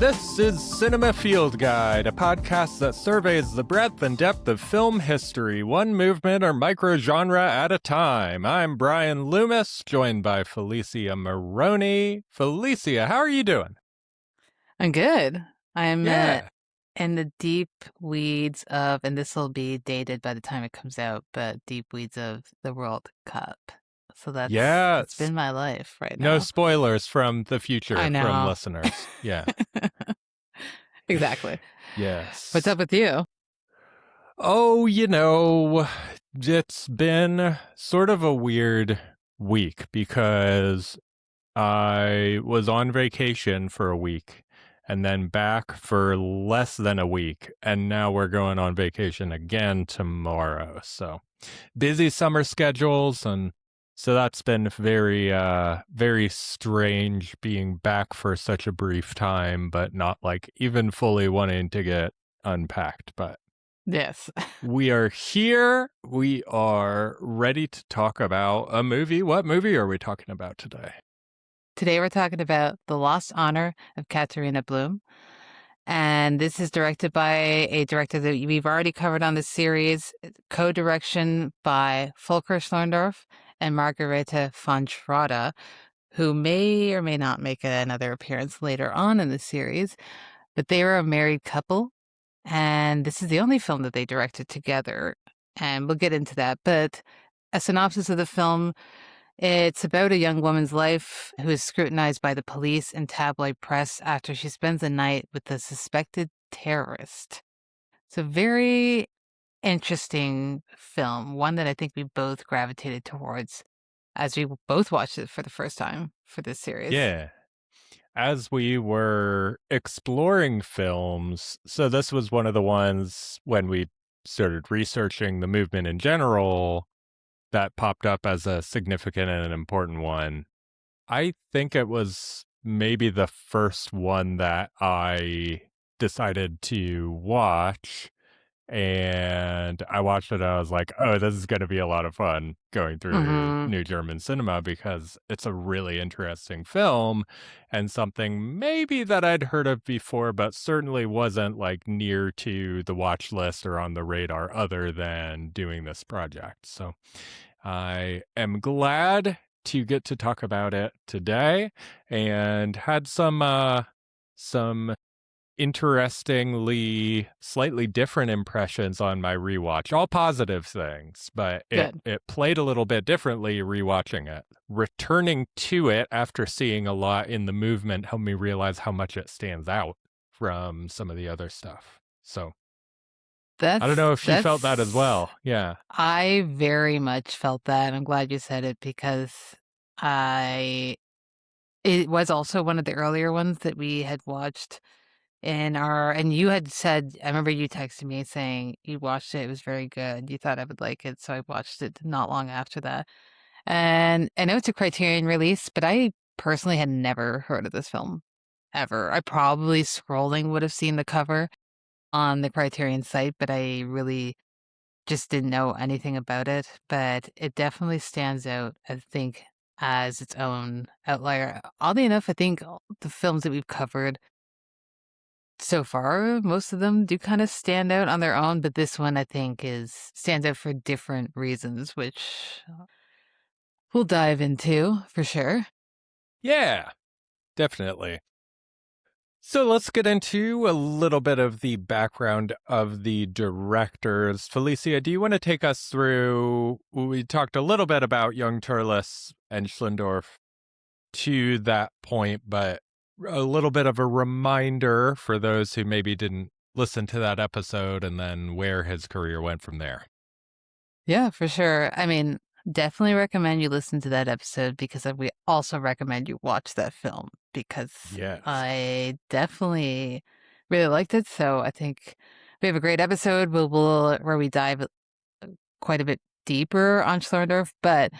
This is Cinema Field Guide, a podcast that surveys the breadth and depth of film history, one movement or microgenre at a time. I'm Brian Loomis, joined by Felicia Maroney. Felicia, how are you doing? I'm good. I'm Yeah. in the deep weeds of, and this will be dated by the time it comes out, but deep weeds of the World Cup. So that's Yes. been my life right No now. spoilers from the I future from know. listeners. Yeah. Exactly. What's Yes. up with you? Oh, it's been sort of a weird week because I was on vacation for a week and then back for less than a week. And now we're going on vacation again tomorrow. So busy summer schedules. And so that's been very strange being back for such a brief time, but not like even fully wanting to get unpacked. But Yes. we are here. We are ready to talk about a movie. What movie are we talking about today? Today we're talking about The Lost Honor of Katharina Blum. And this is directed by a director that we've already covered on this series, co-direction by Volker Schlöndorff and Margarethe von Trotta, who may or may not make another appearance later on in the series. But they were a married couple, and this is the only film that they directed together. And we'll get into that. But a synopsis of the film: it's about a young woman's life who is scrutinized by the police and tabloid press after she spends the night with a suspected terrorist. It's a very interesting film, one that I think we both gravitated towards as we both watched it for the first time for this series. Yeah. As we were exploring films, so this was one of the ones when we started researching the movement in general that popped up as a significant and an important one. I think it was maybe the first one that I decided to watch. And I watched it and I was like, oh, this is going to be a lot of fun going through New German cinema because it's a really interesting film and something maybe that I'd heard of before, but certainly wasn't like near to the watch list or on the radar other than doing this project. So I am glad to get to talk about it today and had some interestingly slightly different impressions on my rewatch, all positive things, but it played a little bit differently rewatching it. Returning to it after seeing a lot in the movement helped me realize how much it stands out from some of the other stuff. So I don't know if you felt that as well. Yeah. I very much felt that. I'm glad you said it because it was also one of the earlier ones that we had watched and you had said, I remember you texted me saying you watched it was very good. You thought I would like it, so I watched it not long after that. And I know it's a Criterion release, but I personally had never heard of this film ever. I probably scrolling would have seen the cover on the Criterion site, but I really just didn't know anything about it. But it definitely stands out, I think, as its own outlier. Oddly enough, I think the films that we've covered so far, most of them do kind of stand out on their own, but this one I think stands out for different reasons, which we'll dive into for sure. Yeah, definitely. So let's get into a little bit of the background of the directors. Felicia, do you want to take us through? We talked a little bit about Young Turles and Schlöndorff to that point, but a little bit of a reminder for those who maybe didn't listen to that episode and then where his career went from there. Yeah, for sure. I mean, definitely recommend you listen to that episode because we also recommend you watch that film because I definitely really liked it. So I think we have a great episode where we dive quite a bit deeper on Schlöndorff, but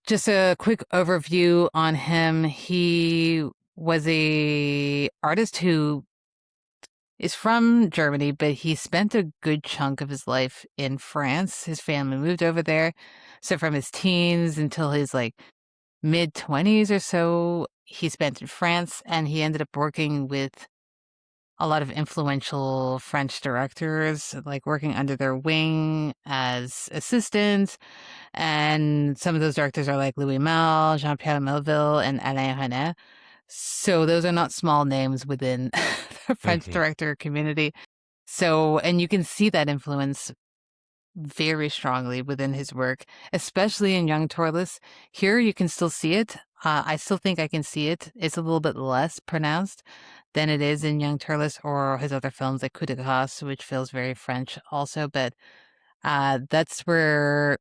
just a quick overview on him. He was a artist who is from Germany, but he spent a good chunk of his life in France. His family moved over there. So from his teens until his like mid-20s or so, he spent in France, and he ended up working with a lot of influential French directors, like, working under their wing as assistants, and some of those directors are like Louis Malle, Jean-Pierre Melville, and Alain Resnais. So those are not small names within the French Hmm. director community. So, and you can see that influence very strongly within his work, especially in Young Torless. Here, you can still see it. I still think I can see it. It's a little bit less pronounced than it is in Young Turles or his other films like Coup de Grace, which feels very French also. But that's where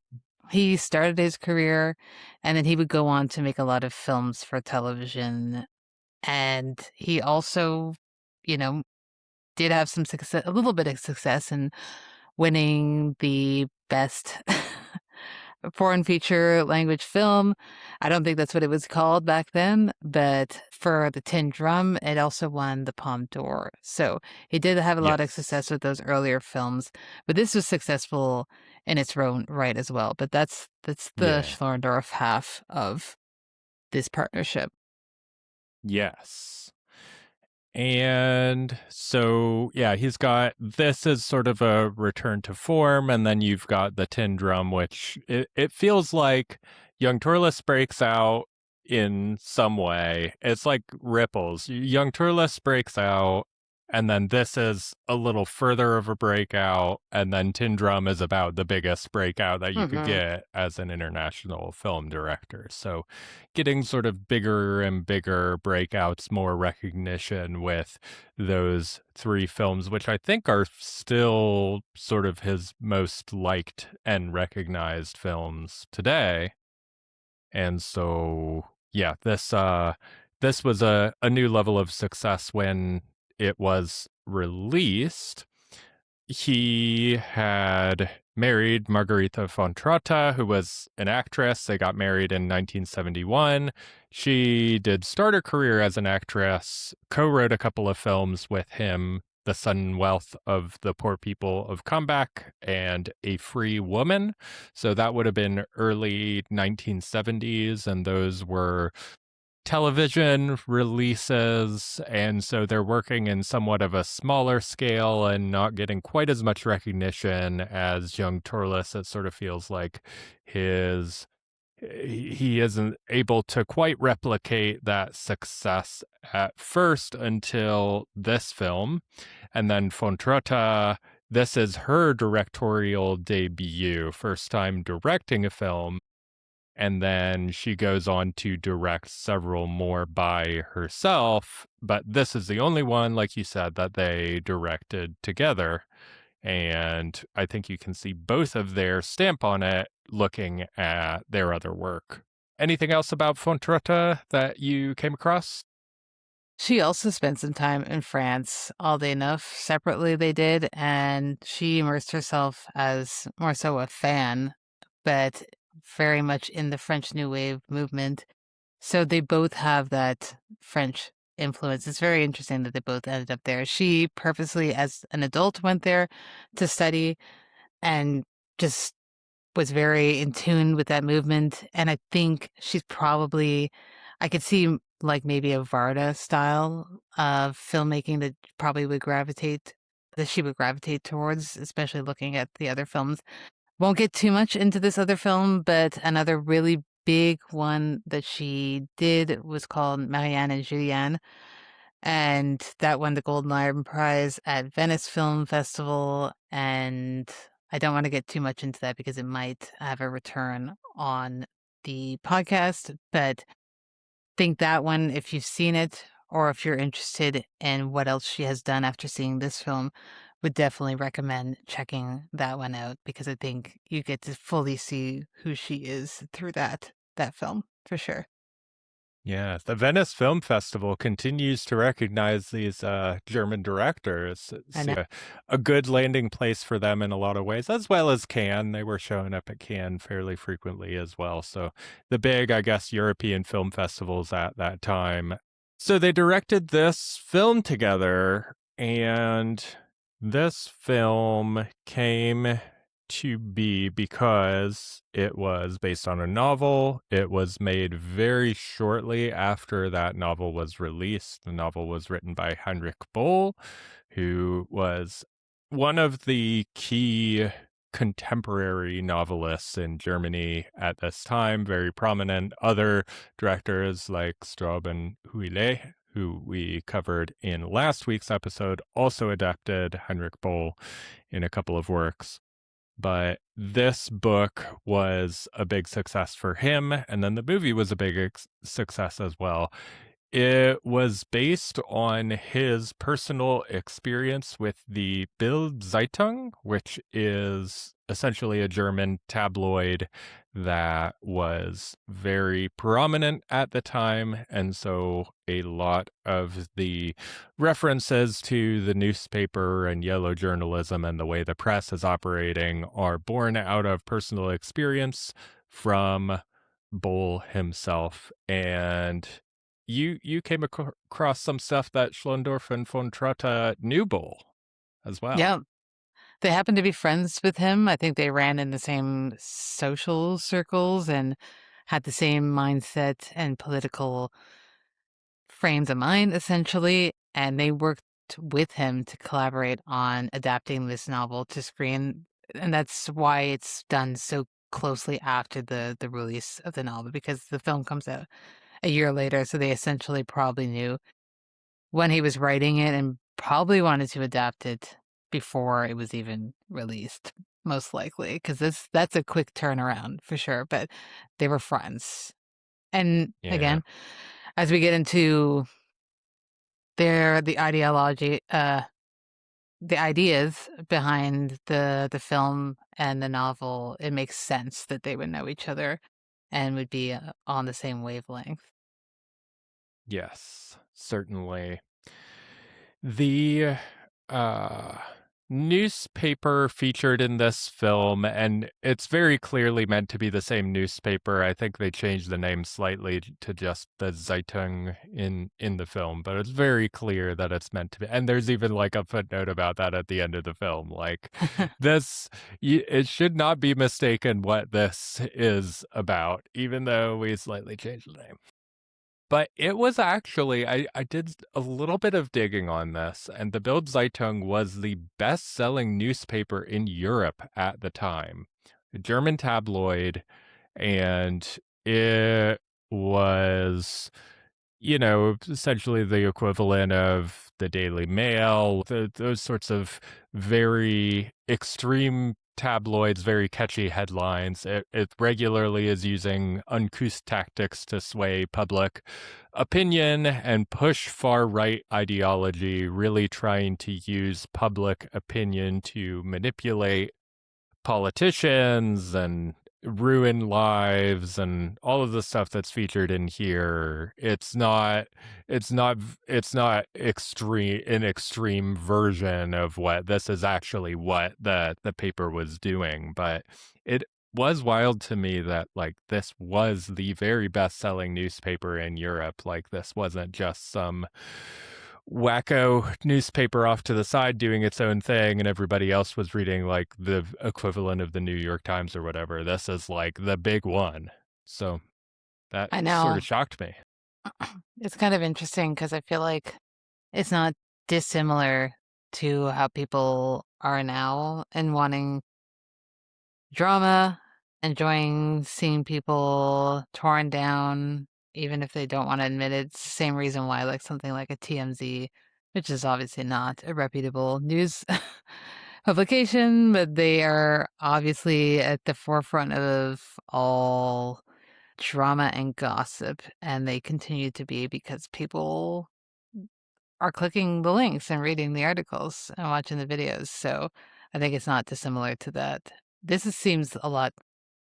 he started his career, and then he would go on to make a lot of films for television. And he also, you know, did have some success, a little bit of success in winning the best foreign feature language film. I don't think that's what it was called back then, but for The Tin Drum, it also won the Palme d'Or. So he did have a lot of Yes. success with those earlier films, but this was successful in its own right as well. But that's the Yeah. Schlöndorff half of this partnership. Yes. And so, yeah, he's got this as sort of a return to form, and then you've got the tin drum, which it feels like Young Turles breaks out in some way. It's like ripples. Young Turles breaks out, and then this is a little further of a breakout, and then Tin Drum is about the biggest breakout that you could Hmm. get as an international film director. So getting sort of bigger and bigger breakouts, more recognition with those three films, which I think are still sort of his most liked and recognized films today. And so, yeah, this was a new level of success when it was released. He had married Margarethe von Trotta, who was an actress. They got married in 1971. She did start her career as an actress, co-wrote a couple of films with him, The Sudden Wealth of the Poor People of Comeback and A Free Woman. So that would have been early 1970s, and those were television releases, and so they're working in somewhat of a smaller scale and not getting quite as much recognition as Young Turles. It sort of feels like his he isn't able to quite replicate that success at first until this film, and then von Trotta. This is her directorial debut, first time directing a film, and then she goes on to direct several more by herself, but this is the only one, like you said, that they directed together. And I think you can see both of their stamp on it looking at their other work. Anything else about Fontrota that you came across? She also spent some time in France, oddly enough. Separately, they did, and she immersed herself as more so a fan, but very much in the French New Wave movement. So they both have that French influence. It's very interesting that they both ended up there. She purposely, as an adult, went there to study and just was very in tune with that movement, and I think she's probably I could see, like, maybe a Varda style of filmmaking that she would gravitate towards, especially looking at the other films. Won't get too much into this other film, but another really big one that she did was called Marianne and Julianne, and that won the Golden Lion Prize at Venice Film Festival. And I don't want to get too much into that because it might have a return on the podcast, but think that one, if you've seen it or if you're interested in what else she has done after seeing this film, would definitely recommend checking that one out because I think you get to fully see who she is through that film for sure. Yeah, the Venice Film Festival continues to recognize these German directors. I It's know. a good landing place for them in a lot of ways, as well as Cannes. They were showing up at Cannes fairly frequently as well. So the big, I guess, European film festivals at that time. So they directed this film together, and this film came to be because it was based on a novel. It was made very shortly after that novel was released. The novel was written by Heinrich Böll, who was one of the key contemporary novelists in Germany at this time, very prominent. Other directors like Straub and Huillet, who we covered in last week's episode, also adapted Heinrich Böll in a couple of works. But this book was a big success for him, and then the movie was a big success as well. It was based on his personal experience with the Bild Zeitung, which is essentially a German tabloid that was very prominent at the time. And so a lot of the references to the newspaper and yellow journalism and the way the press is operating are born out of personal experience from Böll himself. And you came across some stuff that Schlöndorff and von Trotta knew Böll as well. Yeah. They happened to be friends with him. I think they ran in the same social circles and had the same mindset and political frames of mind, essentially. And they worked with him to collaborate on adapting this novel to screen. And that's why it's done so closely after the release of the novel, because the film comes out a year later. So they essentially probably knew when he was writing it and probably wanted to adapt it before it was even released, most likely, because that's a quick turnaround for sure, but they were friends. And Yeah. again, as we get into the ideology, the ideas behind the film and the novel, it makes sense that they would know each other and would be on the same wavelength. Yes, certainly. The uh newspaper featured in this film, and it's very clearly meant to be the same newspaper. I think they changed the name slightly to just the Zeitung in the film, but it's very clear that it's meant to be. And there's even like a footnote about that at the end of the film. Like this, it should not be mistaken what this is about, even though we slightly changed the name. But it was actually, I did a little bit of digging on this, and the Bild Zeitung was the best-selling newspaper in Europe at the time. A German tabloid, and it was, essentially the equivalent of the Daily Mail, those sorts of very extreme tabloids, very catchy headlines. It regularly is using uncouth tactics to sway public opinion and push far right ideology, really trying to use public opinion to manipulate politicians and ruin lives and all of the stuff that's featured in here. It's not extreme, an extreme version of what this is actually what the paper was doing, but it was wild to me that like this was the very best selling newspaper in Europe. Like this wasn't just some wacko newspaper off to the side doing its own thing and everybody else was reading like the equivalent of the New York Times or whatever. This is like the big one. So that I sort know. of shocked me. It's kind of interesting because I feel like it's not dissimilar to how people are now and wanting drama, enjoying seeing people torn down, even if they don't want to admit it. It's the same reason why, like something like a TMZ, which is obviously not a reputable news publication, but they are obviously at the forefront of all drama and gossip, and they continue to be because people are clicking the links and reading the articles and watching the videos. So I think it's not dissimilar to that. Seems a lot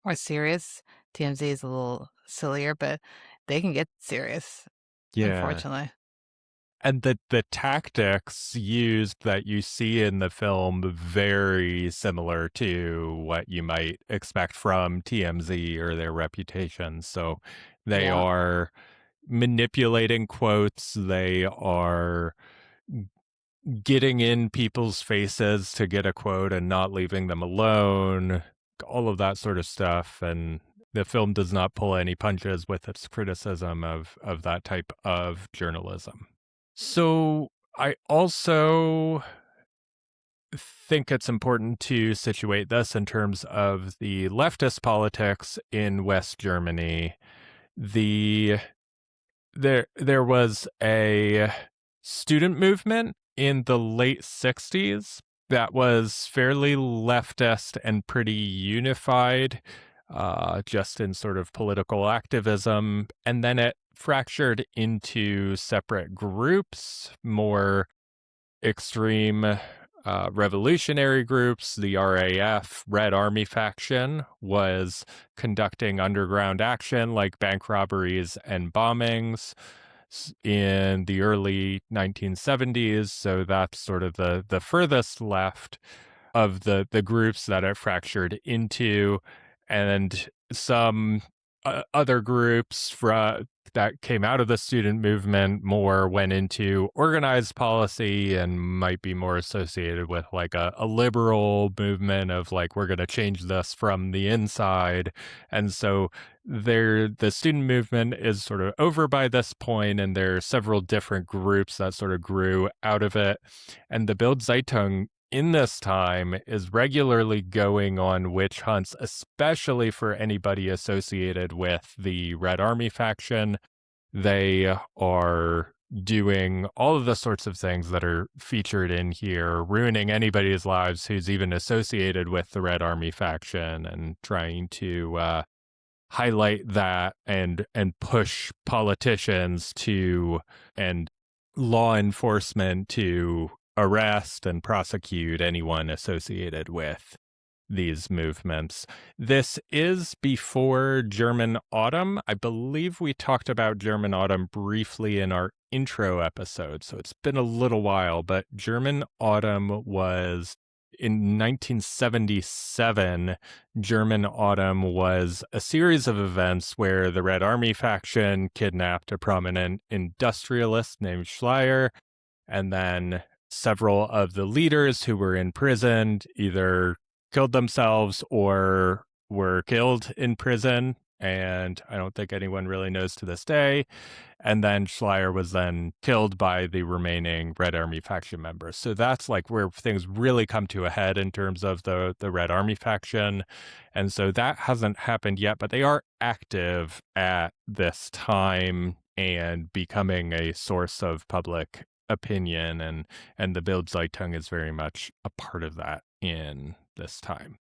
more serious. TMZ is a little sillier, but they can get serious, Yeah. unfortunately. And the tactics used that you see in the film very similar to what you might expect from TMZ or their reputation. So they Yeah. are manipulating quotes, they are getting in people's faces to get a quote and not leaving them alone, all of that sort of stuff. And the film does not pull any punches with its criticism of that type of journalism. So I also think it's important to situate this in terms of the leftist politics in West Germany. The there was a student movement in the late 60s that was fairly leftist and pretty unified, just in sort of political activism. And then it fractured into separate groups, more extreme revolutionary groups. The RAF, Red Army faction, was conducting underground action like bank robberies and bombings in the early 1970s. So that's sort of the furthest left of the groups that it fractured into. And some other groups that came out of the student movement more went into organized policy and might be more associated with like a liberal movement of like, we're going to change this from the inside. And so the student movement is sort of over by this point, and there are several different groups that sort of grew out of it. And the Bild Zeitung in this time is regularly going on witch hunts, especially for anybody associated with the Red Army faction. They are doing all of the sorts of things that are featured in here, ruining anybody's lives who's even associated with the Red Army faction, and trying to highlight that and push politicians to and law enforcement to arrest and prosecute anyone associated with these movements. This is before German Autumn. I believe we talked about German Autumn briefly in our intro episode, so it's been a little while, but German Autumn was in 1977. German Autumn was a series of events where the Red Army faction kidnapped a prominent industrialist named Schleyer, and then several of the leaders who were imprisoned either killed themselves or were killed in prison. And I don't think anyone really knows to this day. And then Schleyer was then killed by the remaining Red Army faction members. So that's like where things really come to a head in terms of the Red Army faction. And so that hasn't happened yet, but they are active at this time and becoming a source of public opinion. And the Bild Zeitung is very much a part of that in this time.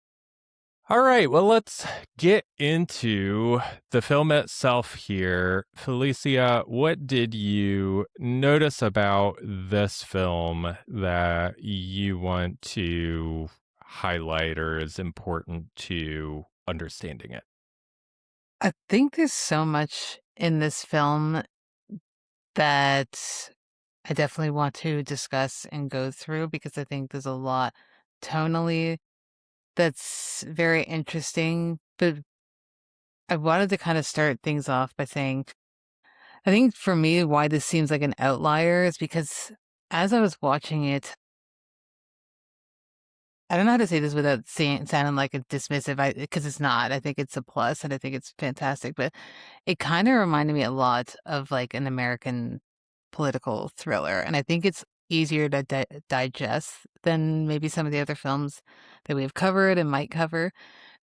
All right, well, let's get into the film itself here. Felicia, what did you notice about this film that you want to highlight or is important to understanding it? I think there's so much in this film that I definitely want to discuss and go through because I think there's a lot tonally that's very interesting. But I wanted to kind of start things off by saying, I think for me, why this seems like an outlier is because as I was watching it, I don't know how to say this without sounding like a dismissive, because it's not. I think it's a plus and I think it's fantastic, but it kind of reminded me a lot of like an American political thriller. And I think it's easier to digest than maybe some of the other films that we've covered and might cover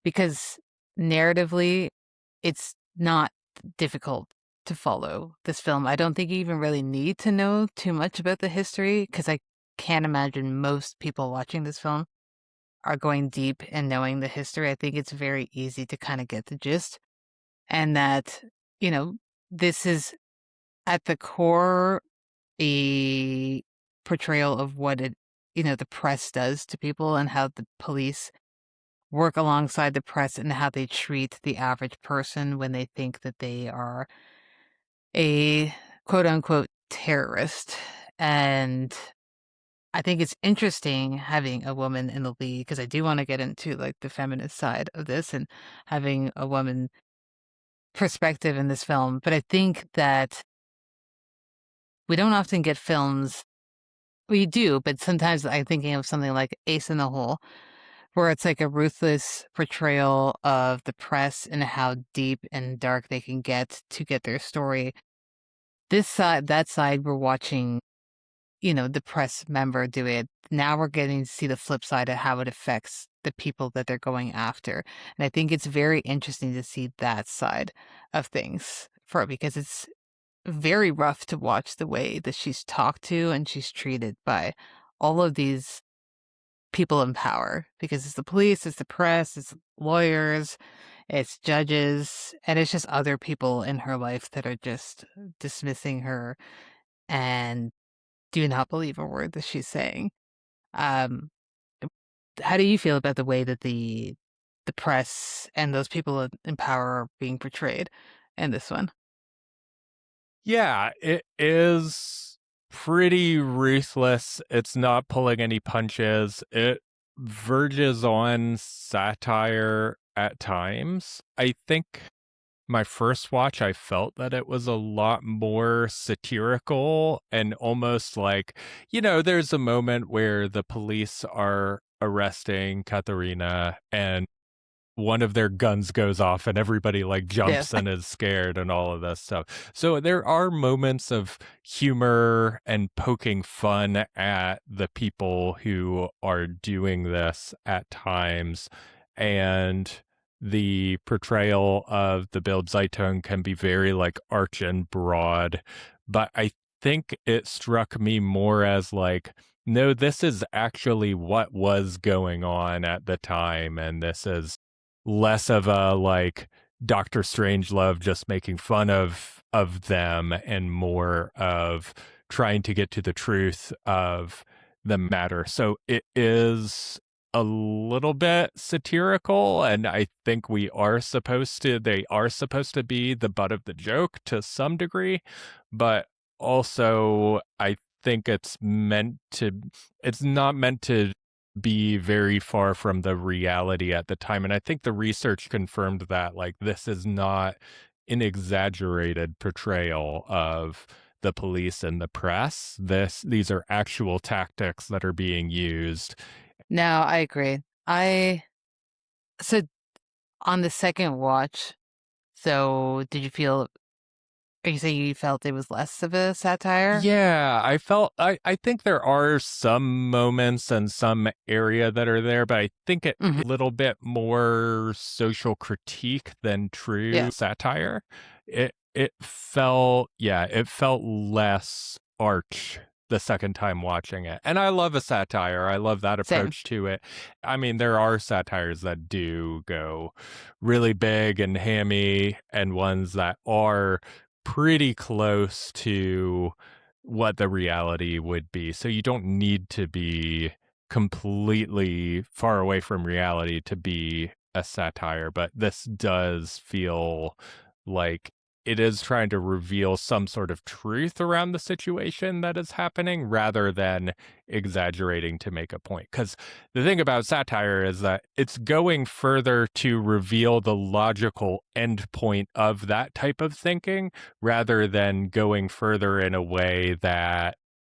because narratively, it's not difficult to follow this film. I don't think you even really need to know too much about the history because I can't imagine most people watching this film are going deep and knowing the history. I think it's very easy to kind of get the gist and that, you know, this is at the core a portrayal of what the press does to people and how the police work alongside the press and how they treat the average person when they think that they are a quote unquote terrorist. And I think it's interesting having a woman in the lead because I do want to get into like the feminist side of this and having a woman perspective in this film. But I think that we don't often get films We do, but sometimes I'm thinking of something like Ace in the Hole, where it's like a ruthless portrayal of the press and how deep and dark they can get to get their story. This side, that side, we're watching, the press member do it. Now we're getting to see the flip side of how it affects the people that they're going after. And I think it's very interesting to see that side of things for because it's very rough to watch the way that she's talked to and she's treated by all of these people in power because it's the police, it's the press, it's lawyers, it's judges, and it's just other people in her life that are just dismissing her and do not believe a word that she's saying. Um, how do you feel about the way that the press and those people in power are being portrayed in this one? Yeah, it is pretty ruthless. It's not pulling any punches. It verges on satire at times. I think my first watch, I felt that it was a lot more satirical and almost like, there's a moment where the police are arresting Katharina and one of their guns goes off and everybody like Yeah. jumps and is scared and all of this stuff. So there are moments of humor and poking fun at the people who are doing this at times. And the portrayal of the Bild Zeitung can be very like arch and broad. But I think it struck me more as like, no, this is actually what was going on at the time. And this is less of a like Doctor Strangelove just making fun of them and more of trying to get to the truth of the matter. So it is a little bit satirical, and I think they are supposed to be the butt of the joke to some degree, but also I think it's not meant to be very far from the reality at the time. And I think the research confirmed that, like, this is not an exaggerated portrayal of the police and the press. These are actual tactics that are being used. No, I agree. I so on the second watch, so did you feel are you saying you felt it was less of a satire? Yeah, I think there are some moments and some area that are there, but I think it Mhm. a little bit more social critique than true Yeah, satire. It felt less arch the second time watching it. And I love a satire. I love that same. approach to it. I mean, there are satires that do go really big and hammy and ones that are pretty close to what the reality would be. So you don't need to be completely far away from reality to be a satire, but this does feel like it is trying to reveal some sort of truth around the situation that is happening rather than exaggerating to make a point. Because the thing about satire is that it's going further to reveal the logical endpoint of that type of thinking rather than going further in a way that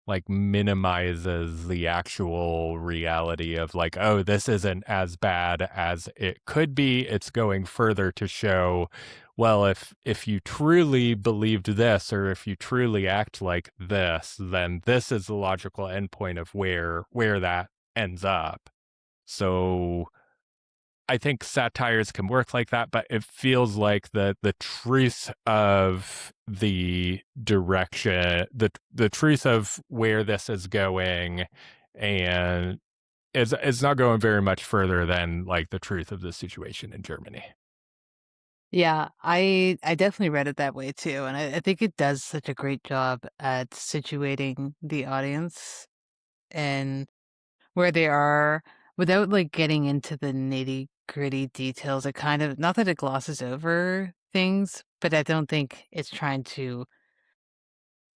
like minimizes the actual reality of like, oh, this isn't as bad as it could be. It's going further to show, well, if you truly believed this or if you truly act like this, then this is the logical endpoint of where that ends up. So I think satires can work like that, but it feels like the truth of the direction, the truth of where this is going, and it's not going very much further than like the truth of the situation in Germany. Yeah, I definitely read it that way too, and I think it does such a great job at situating the audience and where they are without, like, getting into the nitty-gritty details. It kind of not that it glosses over things, but I don't think it's trying to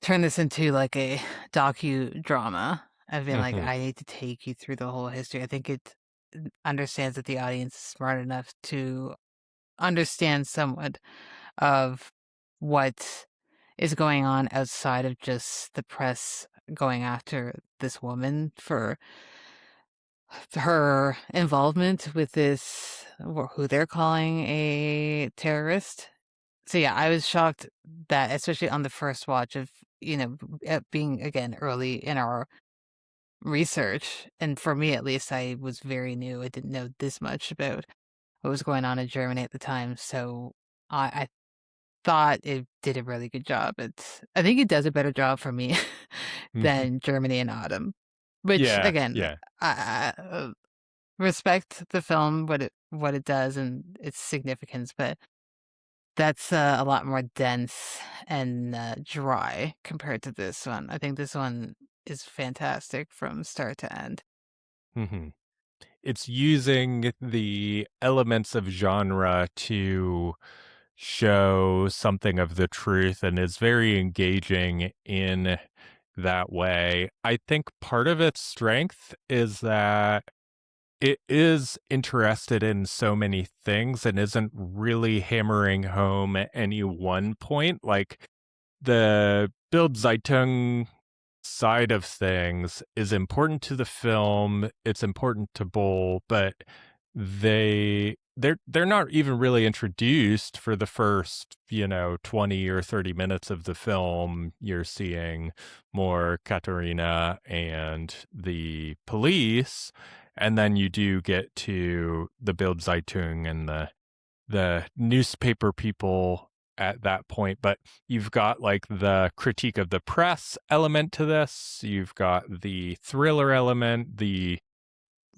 turn this into, like, a docudrama of being like, Hmm. "I need to take you through the whole history." I think it understands that the audience is smart enough to understand somewhat of what is going on outside of just the press going after this woman for her involvement with this, who they're calling a terrorist. So yeah, I was shocked that, especially on the first watch of, being again early in our research, and for me at least, I was very new. I didn't know this much about what was going on in Germany at the time. So I thought it did a really good job. I think it does a better job for me Mhm. than Germany in Autumn, which Yeah, again, yeah. I respect the film, what it does and its significance, but that's a lot more dense and dry compared to this one. I think this one is fantastic from start to end. Mhm. It's using the elements of genre to show something of the truth and is very engaging in that way. I think part of its strength is that it is interested in so many things and isn't really hammering home any one point. Like the Bild-Zeitung side of things is important to the film. It's important to Bull, but they're not even really introduced for the first, 20 or 30 minutes of the film. You're seeing more Katharina and the police, and then you do get to the Bild-Zeitung and the newspaper people at that point, but you've got like the critique of the press element to this. You've got the thriller element, the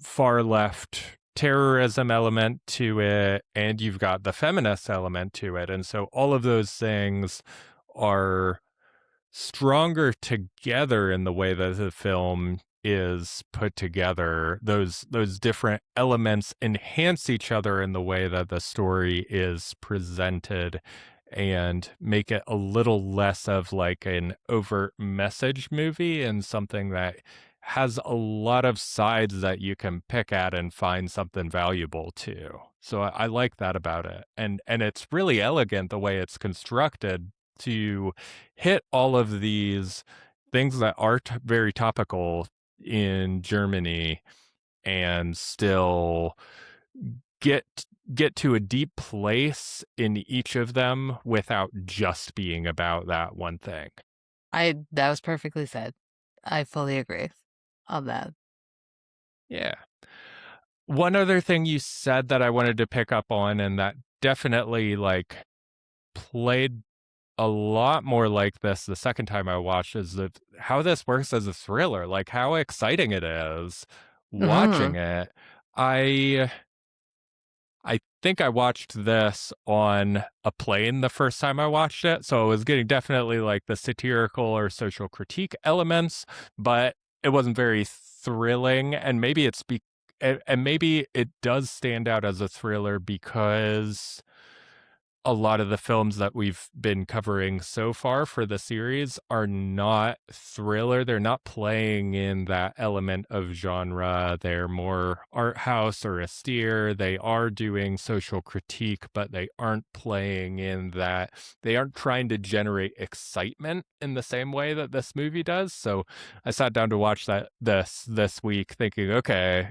far left terrorism element to it, and you've got the feminist element to it. And so all of those things are stronger together in the way that the film is put together. Those different elements enhance each other in the way that the story is presented and make it a little less of like an overt message movie and something that has a lot of sides that you can pick at and find something valuable to. So I like that about it. And it's really elegant the way it's constructed to hit all of these things that are very topical in Germany and still get get to a deep place in each of them without just being about that one thing. I That was perfectly said. I fully agree on that. Yeah. One other thing you said that I wanted to pick up on and that definitely like played a lot more like this the second time I watched is that how this works as a thriller, like how exciting it is watching Mhm. it. I I think I watched this on a plane the first time I watched it, so I was getting definitely like the satirical or social critique elements, but it wasn't very thrilling. And maybe and maybe it does stand out as a thriller because a lot of the films that we've been covering so far for the series are not thriller. They're not playing in that element of genre. They're more art house or austere. They are doing social critique, but they aren't playing in that. They aren't trying to generate excitement in the same way that this movie does. So I sat down to watch this week thinking, okay,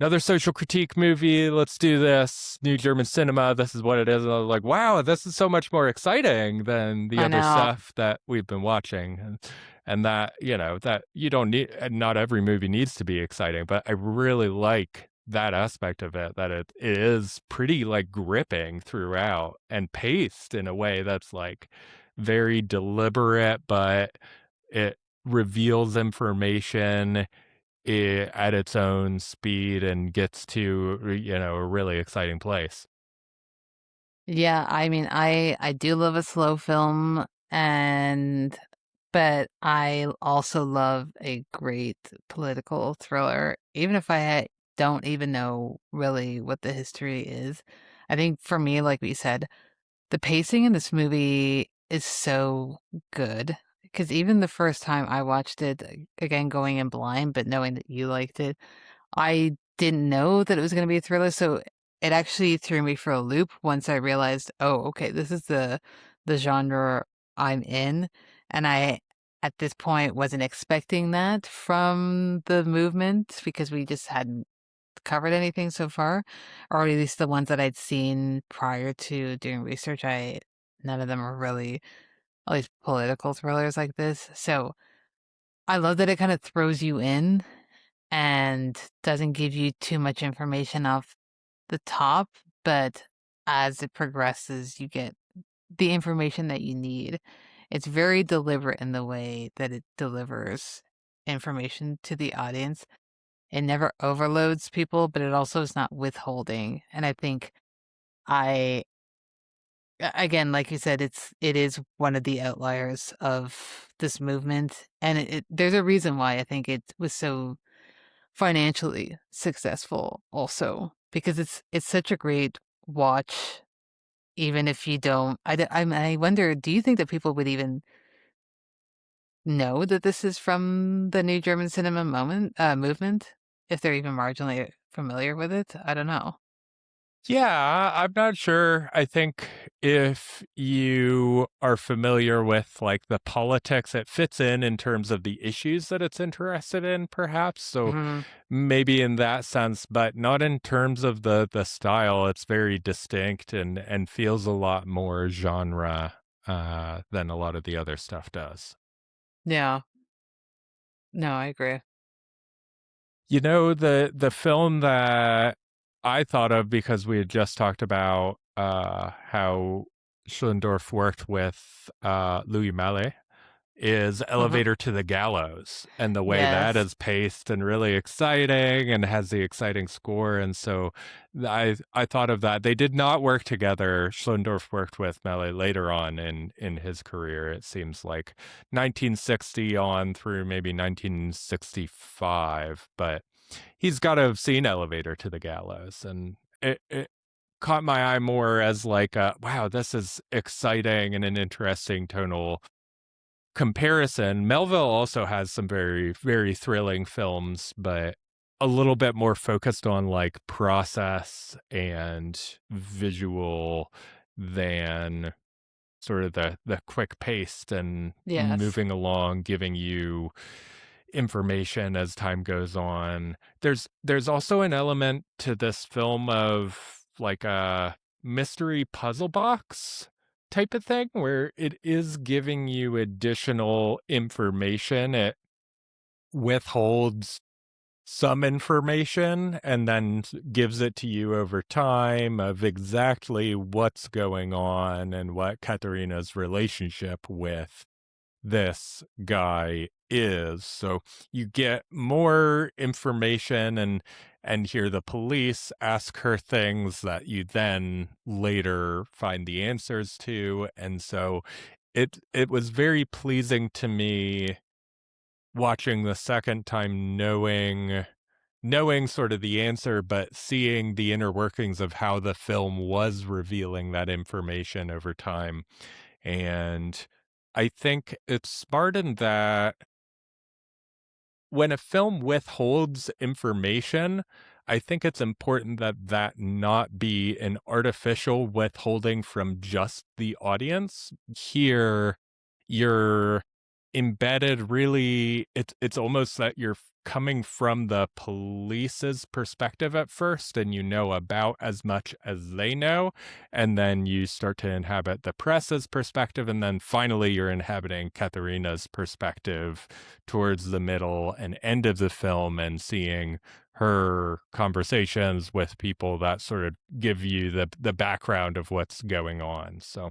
another social critique movie. Let's do this. New German cinema. This is what it is. And I was like, wow, this is so much more exciting than the I other know. stuff that we've been watching. And that, that you don't need, and not every movie needs to be exciting, but I really like that aspect of it, that it is pretty like gripping throughout and paced in a way that's like very deliberate, but it reveals information at its own speed and gets to, a really exciting place. Yeah, I mean, I do love a slow film, but I also love a great political thriller, even if don't even know really what the history is. I think for me, like we said, the pacing in this movie is so good because even the first time I watched it, again going in blind, but knowing that you liked it, I didn't know that it was gonna be a thriller, so it actually threw me for a loop once I realized, "Oh, okay, this is the genre I'm in," and at this point wasn't expecting that from the movement because we just hadn't covered anything so far, or at least the ones that I'd seen prior to doing research. I None of them are really at least political thrillers like this. So I love that it kind of throws you in and doesn't give you too much information off the top, but as it progresses, you get the information that you need. It's very deliberate in the way that it delivers information to the audience. It never overloads people, but it also is not withholding. And I think I again, like you said, it is one of the outliers of this movement, and there's a reason why I think it was so financially successful also, because it's such a great watch, even if you don't I wonder, do you think that people would even know that this is from the New German Cinema movement, if they're even marginally familiar with it? I don't know. Yeah, I'm not sure. I think if you are familiar with like the politics, it fits in terms of the issues that it's interested in, perhaps. So Mhm. maybe in that sense, but not in terms of the style. It's very distinct and feels a lot more genre than a lot of the other stuff does. Yeah. No, I agree. You know, the film that I thought of because we had just talked about how Schlöndorff worked with Louis Malle is Mhm. Elevator to the Gallows, and the way that Yes. is paced and really exciting and has the exciting score. And so I thought of that. They did not work together. Schlöndorff worked with Malle later on in his career. It seems like 1960 on through maybe 1965, but he's got to have seen Elevator to the Gallows, and it caught my eye more as like, wow, this is exciting and an interesting tonal comparison. Melville also has some very, very thrilling films, but a little bit more focused on like process and visual than sort of the quick paced and Yes. moving along, giving you information as time goes on. There's also an element to this film of like a mystery puzzle box type of thing where it is giving you additional information. It withholds some information and then gives it to you over time of exactly what's going on and what Katharina's relationship with this guy is. So you get more information and hear the police ask her things that you then later find the answers to. And so it was very pleasing to me watching the second time, knowing sort of the answer, but seeing the inner workings of how the film was revealing that information over time. And I think it's smart in that when a film withholds information, I think it's important that that not be an artificial withholding from just the audience. Here, you're embedded really, it's almost that you're coming from the police's perspective at first, and you know about as much as they know, and then you start to inhabit the press's perspective, and then finally you're inhabiting Katharina's perspective towards the middle and end of the film and seeing her conversations with people that sort of give you the background of what's going on. So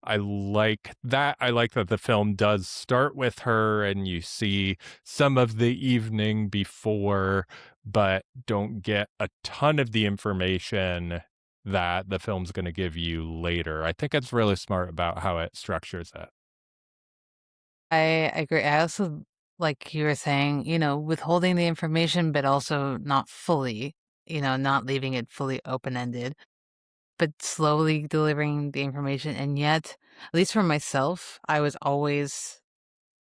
I like that. I like that the film does start with her and you see some of the evening before, but don't get a ton of the information that the film's going to give you later. I think it's really smart about how it structures it. I agree. I also, like you were saying, withholding the information, but also not fully, not leaving it fully open-ended, but slowly delivering the information. And yet, at least for myself, I was always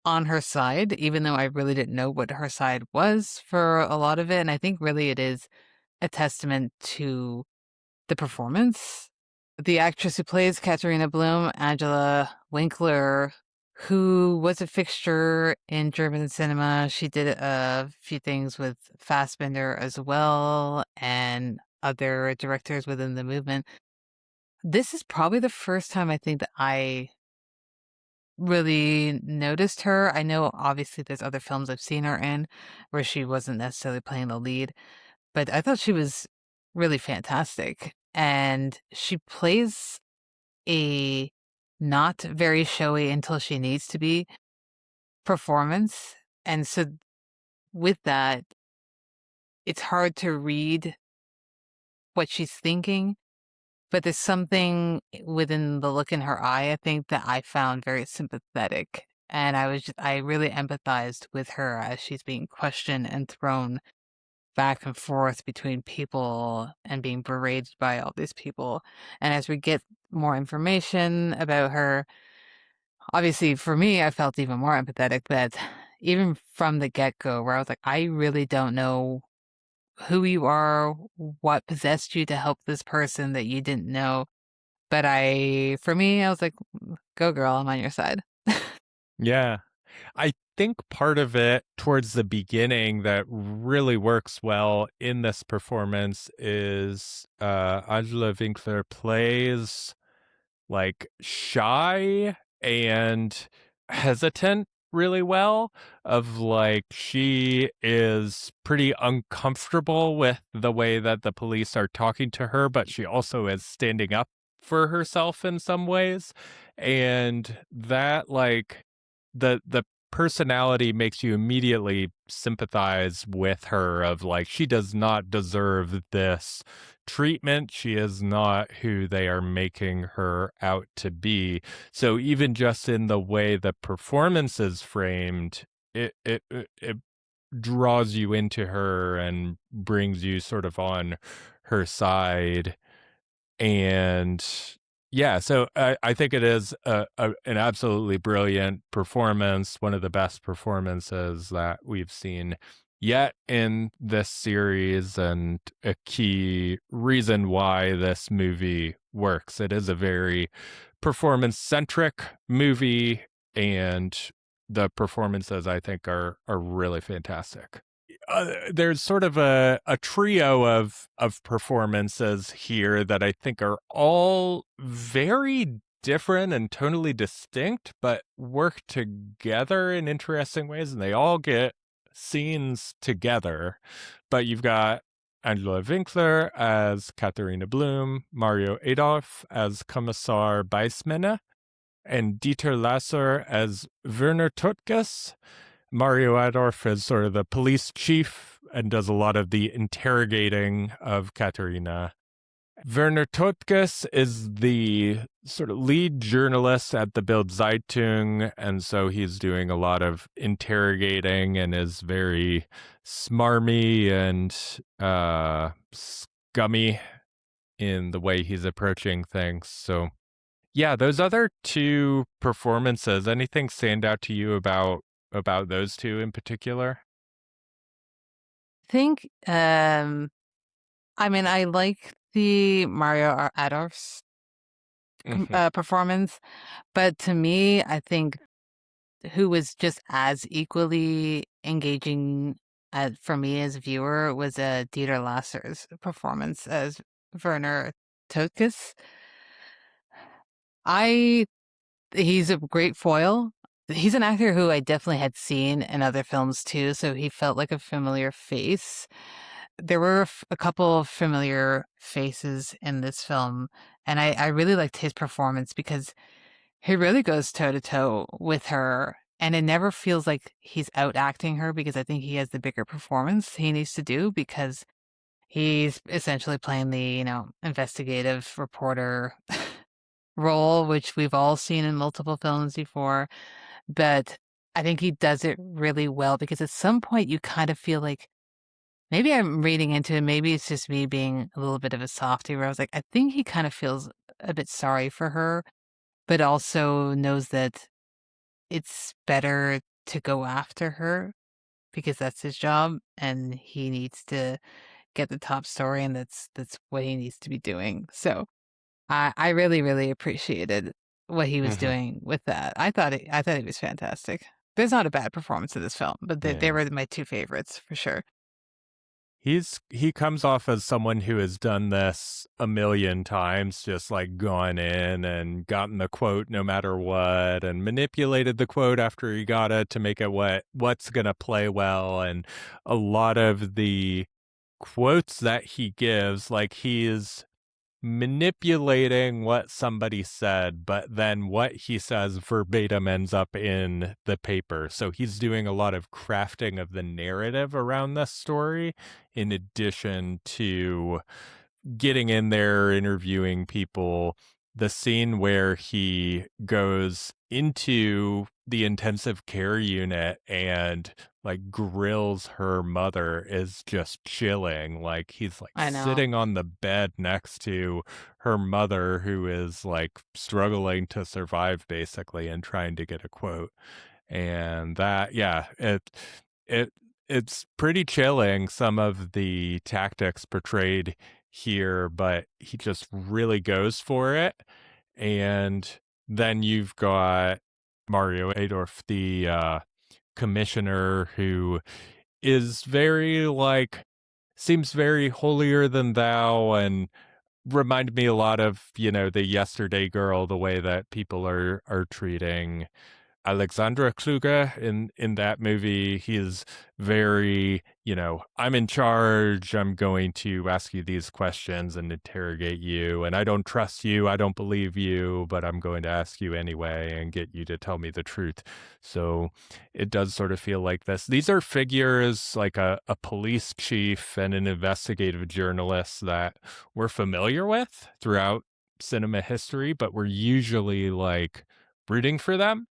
on her side, even though I really didn't know what her side was for a lot of it. And I think really it is a testament to the performance. The actress who plays Katharina Blum, Angela Winkler, who was a fixture in German cinema. She did a few things with Fassbinder as well and other directors within the movement. This is probably the first time I think that I really noticed her. I know obviously there's other films I've seen her in where she wasn't necessarily playing the lead, but I thought she was really fantastic. And she plays a not very showy until she needs to be performance. And so with that, it's hard to read what she's thinking, but there's something within the look in her eye, I think, that I found very sympathetic. And I really empathized with her as she's being questioned and thrown back and forth between people and being berated by all these people. And as we get more information about her, obviously for me, I felt even more empathetic that even from the get-go, where I was like, I really don't know who you are, what possessed you to help this person that you didn't know. But for me, I was like, go girl, I'm on your side. Yeah. I think part of it towards the beginning that really works well in this performance is Angela Winkler plays like shy and hesitant really well, of like she is pretty uncomfortable with the way that the police are talking to her, but she also is standing up for herself in some ways. And that like the personality makes you immediately sympathize with her, of like she does not deserve this treatment. She is not who they are making her out to be. So even just in the way the performance is framed, it draws you into her and brings you sort of on her side. And yeah, so I think it is an absolutely brilliant performance, one of the best performances that we've seen yet in this series, and a key reason why this movie works. It is a very performance centric movie, and the performances I think are really fantastic. There's sort of a trio of performances here that I think are all very different and tonally distinct, but work together in interesting ways, and they all get scenes together. But you've got Angela Winkler as Katharina Blum, Mario Adolf as Kommissar Beismänner, and Dieter Lasser as Werner Totges. Mario Adorf is sort of the police chief and does a lot of the interrogating of Katharina. Werner Totges is the sort of lead journalist at the Bild Zeitung, and so he's doing a lot of interrogating and is very smarmy and scummy in the way he's approaching things. So yeah, those other two performances, anything stand out to you about those two in particular? I think, I mean, I like the Mario Adolph's Mhm. performance, but to me, I think who was just as equally engaging for me as a viewer was Dieter Lasser's performance as Werner Tokes. I He's a great foil. He's an actor who I definitely had seen in other films too, so he felt like a familiar face. There were a couple of familiar faces in this film, and I really liked his performance because he really goes toe to toe with her, and it never feels like he's out acting her because I think he has the bigger performance he needs to do because he's essentially playing the, investigative reporter role, which we've all seen in multiple films before. But I think he does it really well because at some point you kind of feel like maybe I'm reading into it. Maybe it's just me being a little bit of a softie where I was like, I think he kind of feels a bit sorry for her, but also knows that it's better to go after her because that's his job and he needs to get the top story and that's what he needs to be doing. So I really, really appreciated what he was Mhm. doing with that. I thought it was fantastic. There's not a bad performance in this film, but they Yeah. were my 2 favorites for sure. He comes off as someone who has done this a million times, just like gone in and gotten the quote no matter what, and manipulated the quote after he got it to make it what's gonna play well. And a lot of the quotes that he gives, like he is manipulating what somebody said, but then what he says verbatim ends up in the paper. So he's doing a lot of crafting of the narrative around this story, in addition to getting in there, interviewing people. The scene where he goes into the intensive care unit and like grills her mother is just chilling. Like he's like I know. sitting on the bed next to her mother who is like struggling to survive basically and trying to get a quote. And that, yeah, it it's pretty chilling, some of the tactics portrayed here, but he just really goes for it. And then you've got Mario Adorf, the commissioner, who is very like seems very holier than thou and reminded me a lot of, the Yesterday Girl, the way that people are treating Alexandra Kluge in that movie. He's very, I'm in charge. I'm going to ask you these questions and interrogate you. And I don't trust you. I don't believe you, but I'm going to ask you anyway and get you to tell me the truth. So it does sort of feel like this. These are figures like a police chief and an investigative journalist that we're familiar with throughout cinema history, but we're usually like rooting for them.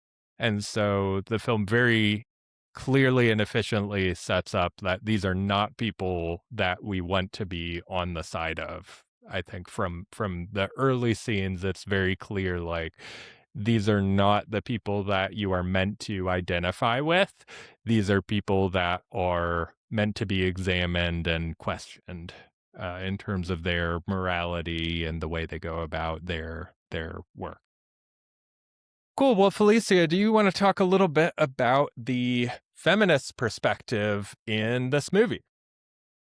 And so the film very clearly and efficiently sets up that these are not people that we want to be on the side of. I think from the early scenes, it's very clear like these are not the people that you are meant to identify with. These are people that are meant to be examined and questioned in terms of their morality and the way they go about their work. Cool. Well, Felicia, do you want to talk a little bit about the feminist perspective in this movie?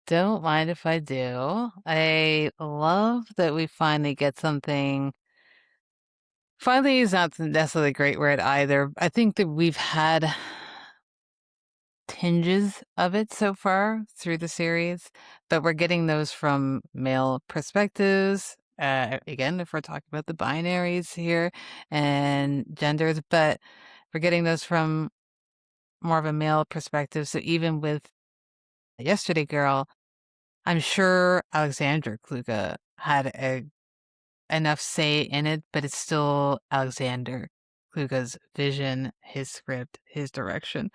Don't mind if I do. I love that we finally get something. Finally is not necessarily a great word either. I think that we've had tinges of it so far through the series, but we're getting those from male perspectives. Again, if we're talking about the binaries here and genders, but we're getting those from more of a male perspective. So even with Yesterday Girl, I'm sure Alexandra Kluge had enough say in it, but it's still Alexander Kluge's vision, his script, his direction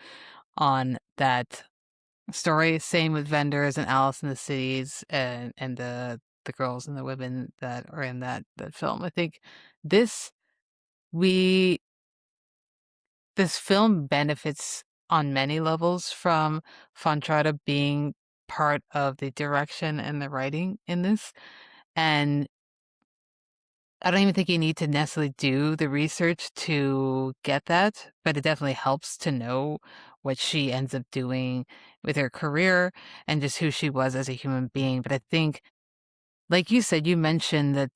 on that story. Same with Vendors and Alice in the Cities and the girls and the women that are in that film. I think this we this film benefits on many levels from von Trotta being part of the direction and the writing in this. And I don't even think you need to necessarily do the research to get that, but it definitely helps to know what she ends up doing with her career and just who she was as a human being. But I think, like you said, you mentioned that,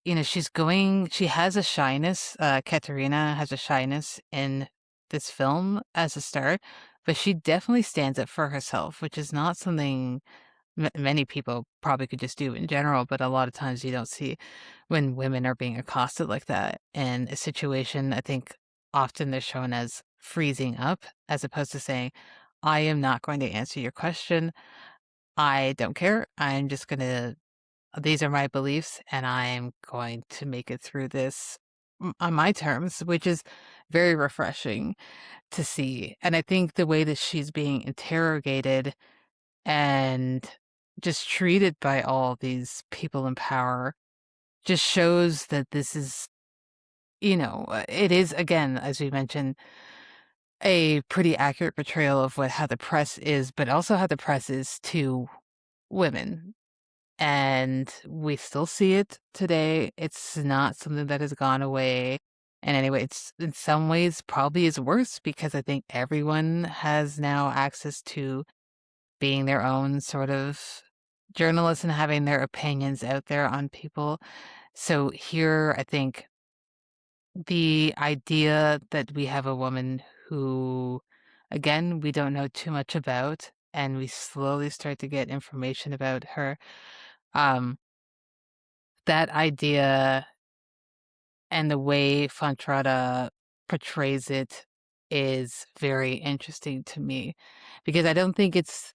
she has a shyness. Katerina has a shyness in this film as a start, but she definitely stands up for herself, which is not something many people probably could just do in general, but a lot of times you don't see when women are being accosted like that in a situation. I think often they're shown as freezing up as opposed to saying, I am not going to answer your question. I don't care. I'm just going to, these are my beliefs, and I'm going to make it through this on my terms, which is very refreshing to see. And I think the way that she's being interrogated and just treated by all these people in power just shows that this is, it is, again, as we mentioned, a pretty accurate portrayal of how the press is, but also how the press is to women. And we still see it today. It's not something that has gone away. And anyway, it's in some ways probably is worse because I think everyone has now access to being their own sort of journalist and having their opinions out there on people. So here, I think the idea that we have a woman who, again, we don't know too much about, and we slowly start to get information about her. Um, that idea and the way von Trotta portrays it is very interesting to me because I don't think it's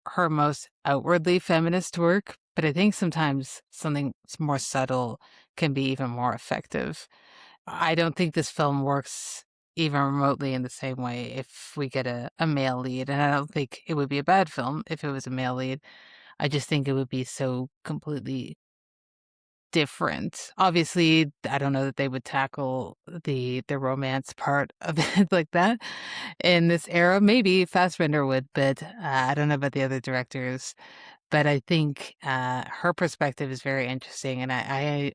her most outwardly feminist work, but I think sometimes something more subtle can be even more effective. I don't think this film works even remotely in the same way if we get a male lead, and I don't think it would be a bad film if it was a male lead. I just think it would be so completely different. Obviously, I don't know that they would tackle the romance part of it like that in this era. Maybe Fassbender would, but I don't know about the other directors. But I think her perspective is very interesting, and I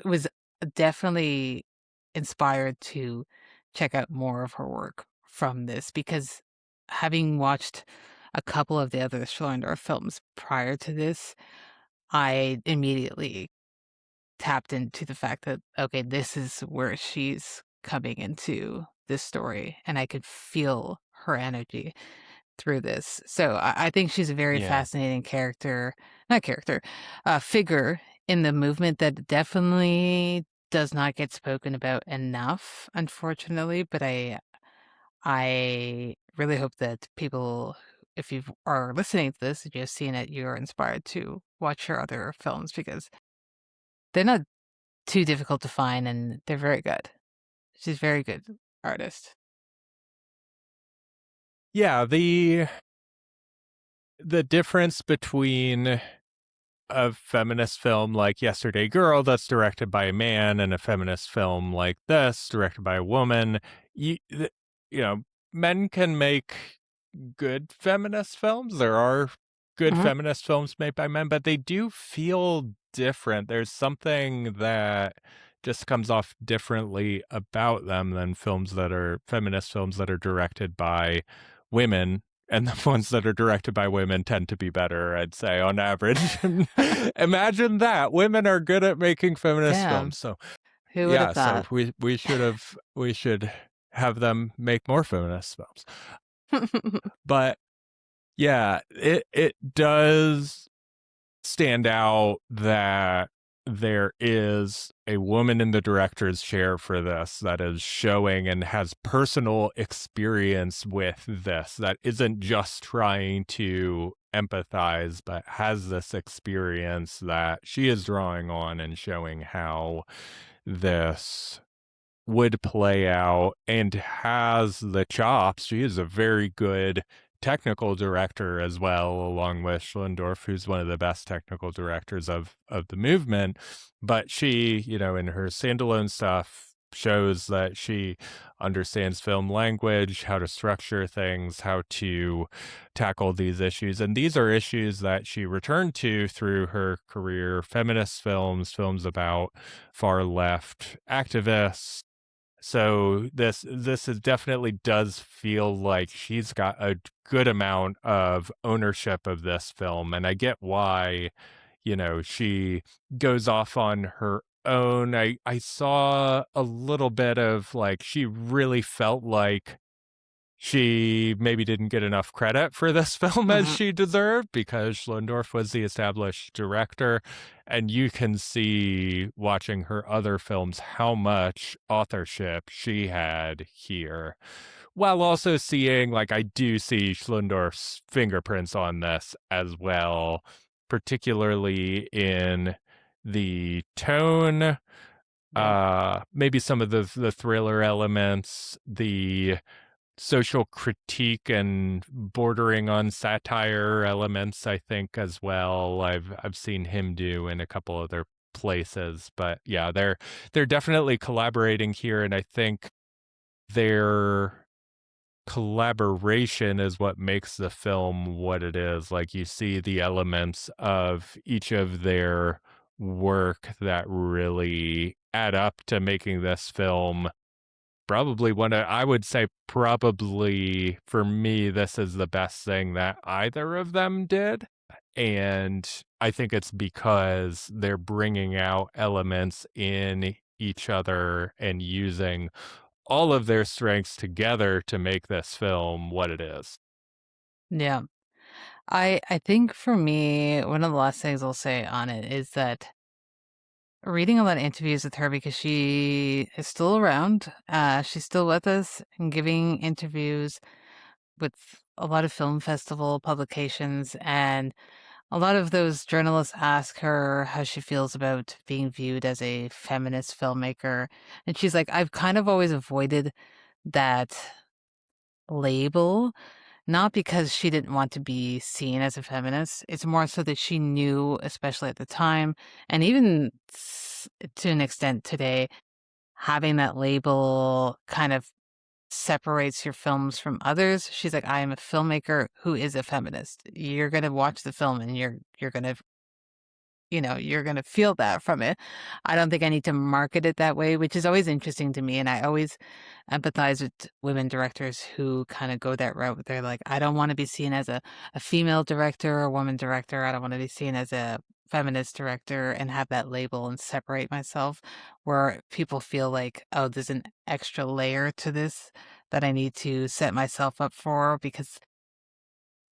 was definitely inspired to check out more of her work from this because having watched a couple of the other Schlöndorff films prior to this, I immediately tapped into the fact that, okay, this is where she's coming into this story, and I could feel her energy through this. So I think she's a very Yeah. fascinating character, not character, figure in the movement that definitely does not get spoken about enough, unfortunately. But I really hope that people, if you are listening to this and you've seen it, you're inspired to watch her other films because they're not too difficult to find and they're very good. She's a very good artist. Yeah, the difference between a feminist film like Yesterday Girl that's directed by a man and a feminist film like this directed by a woman, you know, men can make good feminist films. There are good Mhm. feminist films made by men, but they do feel different. There's something that just comes off differently about them than films that are feminist films that are directed by women. And the ones that are directed by women tend to be better, I'd say, on average. Imagine that. Women are good at making feminist Damn, films. So who would have yeah, so thought? we should have them make more feminist films. But yeah, it does stand out that there is a woman in the director's chair for this that is showing and has personal experience with this, that isn't just trying to empathize, but has this experience that she is drawing on and showing how this would play out and has the chops. She is a very good technical director as well, along with Schlöndorff, who's one of the best technical directors of the movement. But she, you know, in her standalone stuff, shows that she understands film language, how to structure things, how to tackle these issues. And these are issues that she returned to through her career: feminist films, films about far left activists. So this is definitely does feel like she's got a good amount of ownership of this film, and I get why, you know, she goes off on her own. I saw a little bit of, like, she really felt like she maybe didn't get enough credit for this film as Mhm. she deserved because Schlöndorff was the established director, and you can see watching her other films how much authorship she had here, while also seeing, like, I do see Schlöndorff's fingerprints on this as well, particularly in the tone, Yeah. maybe some of the thriller elements, the social critique and bordering on satire elements, I think, as well. I've seen him do in a couple other places, but yeah, they're definitely collaborating here, and I think their collaboration is what makes the film what it is. Like, you see the elements of each of their work that really add up to making this film probably I would say probably for me, this is the best thing that either of them did. And I think it's because they're bringing out elements in each other and using all of their strengths together to make this film what it is. Yeah. I think for me, one of the last things I'll say on it is that reading a lot of interviews with her because she is still around. She's still with us and giving interviews with a lot of film festival publications. And a lot of those journalists ask her how she feels about being viewed as a feminist filmmaker. And she's like, I've kind of always avoided that label, not because she didn't want to be seen as a feminist. It's more so that she knew, especially at the time, and even to an extent today, having that label kind of separates your films from others. She's like, I am a filmmaker who is a feminist. You're gonna watch the film and you're gonna you're gonna feel that from it. I don't think I need to market it that way, which is always interesting to me, and I always empathize with women directors who kinda go that route. They're like, "I don't wanna be seen as a female director or a woman director. I don't wanna be seen as a feminist director and have that label and separate myself," where people feel like, "Oh, there's an extra layer to this that I need to set myself up for," because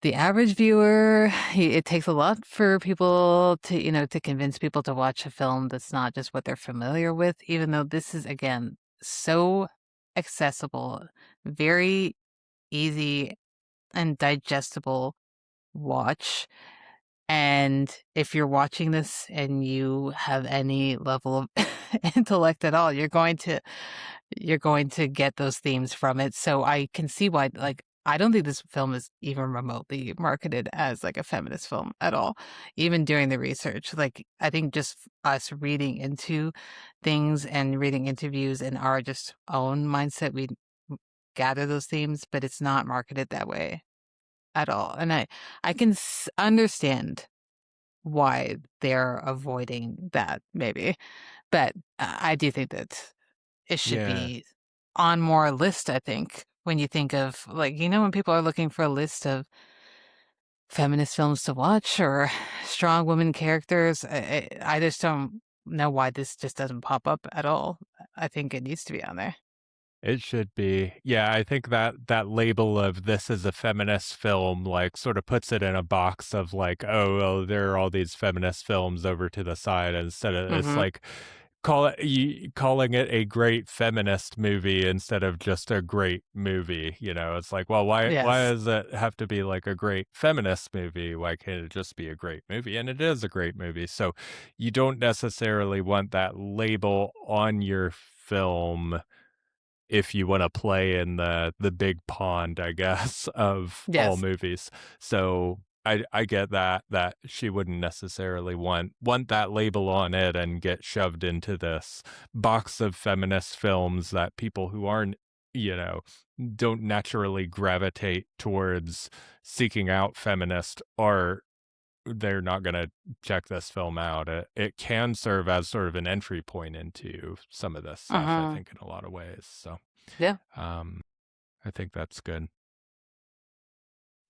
the average viewer, it takes a lot for people to, to convince people to watch a film that's not just what they're familiar with, even though this is, again, so accessible, very easy and digestible watch. And if you're watching this and you have any level of intellect at all, you're going to get those themes from it. So I can see why, like, I don't think this film is even remotely marketed as like a feminist film at all, even during the research. Like, I think just us reading into things and reading interviews and our just own mindset, we gather those themes, but it's not marketed that way at all. And I can understand why they're avoiding that, maybe. But I do think that it should Yeah. be on more list, I think, when you think of, like, when people are looking for a list of feminist films to watch or strong women characters, I just don't know why this just doesn't pop up at all. I think it needs to be on there. It should be. Yeah, I think that label of this is a feminist film, like, sort of puts it in a box of like, oh, well, there are all these feminist films over to the side instead of it's Mhm. like calling it a great feminist movie instead of just a great movie. It's like, well, why Yes. does it have to be like a great feminist movie? Why can't it just be a great movie? And it is a great movie. So you don't necessarily want that label on your film if you wanna play in the big pond, I guess, of all Yes. movies. So, I get that she wouldn't necessarily want that label on it and get shoved into this box of feminist films that people who aren't, you know, don't naturally gravitate towards seeking out feminist art, they're not gonna check this film out. It can serve as sort of an entry point into some of this stuff, I Mhm. think, in a lot of ways. So, Yeah. um, I think that's good.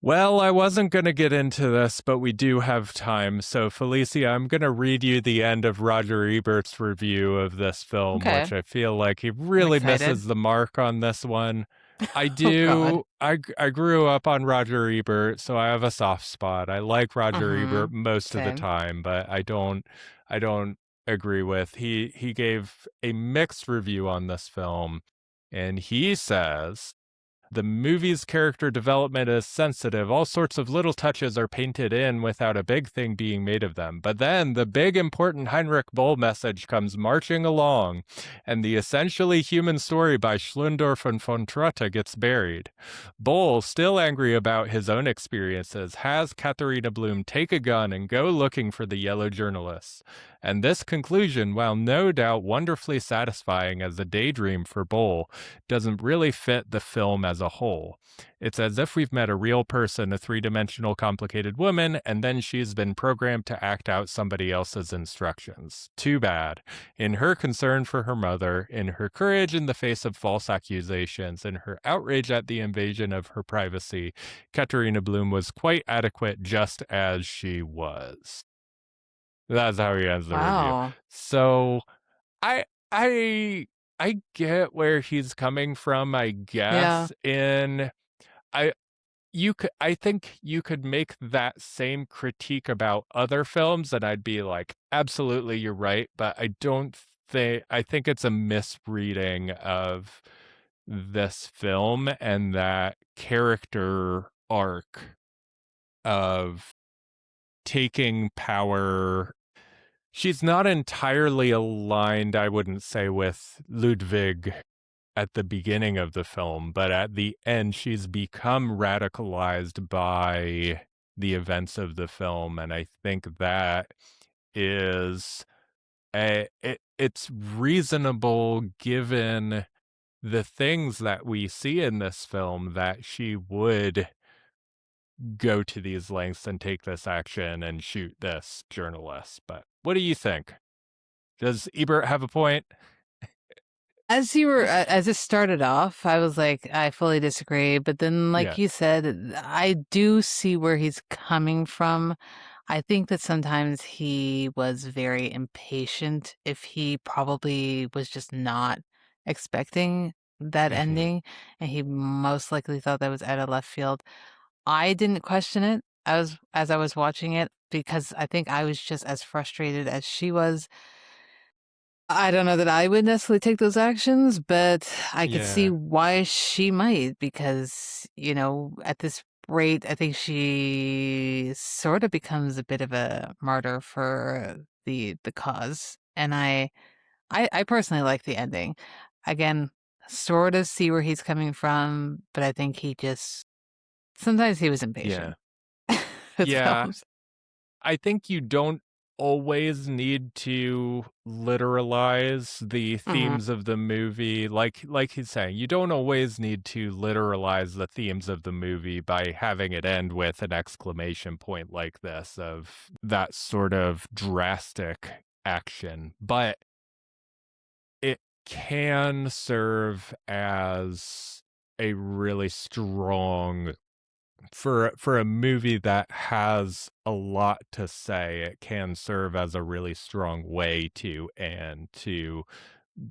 Well, I wasn't going to get into this, but we do have time. So, Felicia, I'm going to read you the end of Roger Ebert's review of this film, Okay. which I feel like he I'm really excited. misses the mark on this one. I Oh god. do. I grew up on Roger Ebert, so I have a soft spot. I like Roger Ebert Mhm. most of the Same. time, but I don't agree with. He gave a mixed review on this film, and he says the movie's character development is sensitive. All sorts of little touches are painted in without a big thing being made of them. But then the big important Heinrich Böll message comes marching along, and the essentially human story by Schlöndorff and von Trotta gets buried. Böll, still angry about his own experiences, has Katharina Blum take a gun and go looking for the yellow journalists. And this conclusion, while no doubt wonderfully satisfying as a daydream for Böll, doesn't really fit the film as as a whole. It's as if we've met a real person, a three-dimensional complicated woman, and then she's been programmed to act out somebody else's instructions. Too bad. In her concern for her mother, in her courage in the face of false accusations, in her outrage at the invasion of her privacy, Katharina Blum was quite adequate just as she was. That's how he ends the review. Wow. So I I I get where he's coming from, I Yeah. guess, in I I think you could make that same critique about other films, and I'd be like, "Absolutely, you're right," but I think it's a misreading of this film and that character arc of taking power. She's not entirely aligned, I wouldn't say, with Ludwig at the beginning of the film, but at the end, she's become radicalized by the events of the film, and I think that is it's reasonable given the things that we see in this film that she would go to these lengths and take this action and shoot this journalist. But what do you think? Does Ebert have a point? As it started off, I was like, I fully disagree. But then, Yeah. like you said, I do see where he's coming from. I think that sometimes he was very impatient if he probably was just not expecting that Mhm. ending, and he most likely thought that was out of left field. I didn't question it as I was watching it because I think I was just as frustrated as she was. I don't know that I would necessarily take those actions, but I could see Yeah. why she might because, at this rate, I think she sort of becomes a bit of a martyr for the cause. And I personally like the ending. Again, sort of see where he's coming from, but I think he just sometimes he was Yeah. impatient with Yeah. films. I think you don't always need to literalize the Mhm. themes of the movie. Like he's saying, you don't always need to literalize the themes of the movie by having it end with an exclamation point like this of that sort of drastic action. But it can serve as a really strong for a movie that has a lot to say. It can serve as a really strong way to and to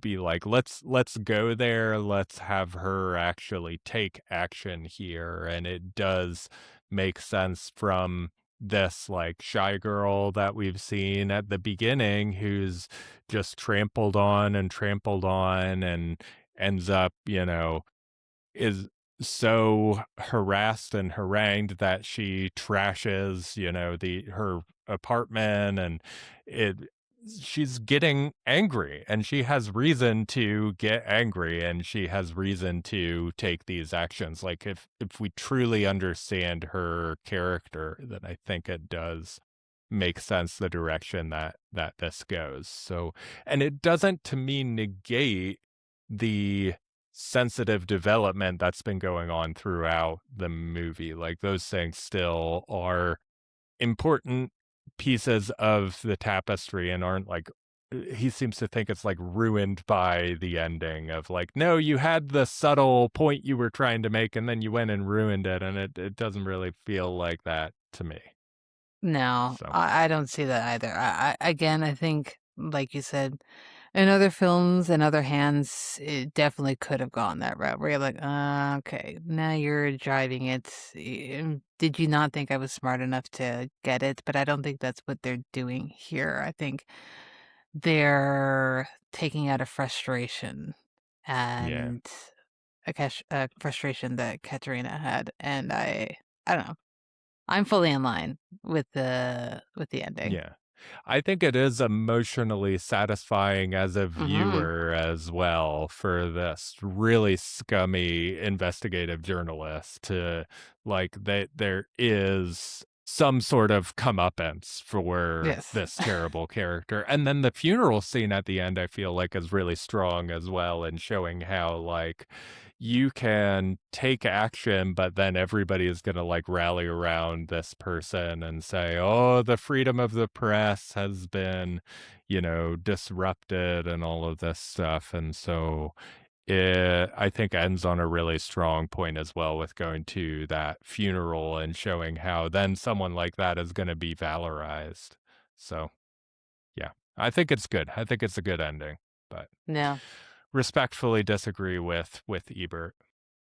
be like, let's go there, let's have her actually take action here. And it does make sense from this like shy girl that we've seen at the beginning who's just trampled on and ends up, is so harassed and harangued that she trashes, the her apartment, and it she's getting angry, and she has reason to get angry, and she has reason to take these actions. Like if we truly understand her character, then I think it does make sense the direction that this goes. So, and it doesn't to me negate the sensitive development that's been going on throughout the movie. Like those things still are important pieces of the tapestry and aren't like he seems to think it's like ruined by the ending of like, no, you had the subtle point you were trying to make and then you went and ruined it, and it doesn't really feel like that to me. No, So I don't see that either. Again, I think, like you said, in other films and other hands, it definitely could have gone that route where you're like, okay, now you're driving it. Did you not think I was smart enough to get it? But I don't think that's what they're doing here. I think they're taking out a frustration yeah. and a frustration that Katerina had, and I don't know. I'm fully in line with the ending. Yeah. I think it is emotionally satisfying as a Mhm. viewer as well for this really scummy investigative journalist to like that there is some sort of comeuppance for Yes. this terrible character. And then the funeral scene at the end, I feel like is really strong as well in showing how like you can take action, but then everybody is gonna, like, rally around this person and say, "Oh, the freedom of the press has been, disrupted," and all of this stuff, and so it, I think, ends on a really strong point as well with going to that funeral and showing how then someone like that is gonna be valorized. So, yeah, I think it's good. I think it's a good ending, but No. respectfully disagree with Ebert,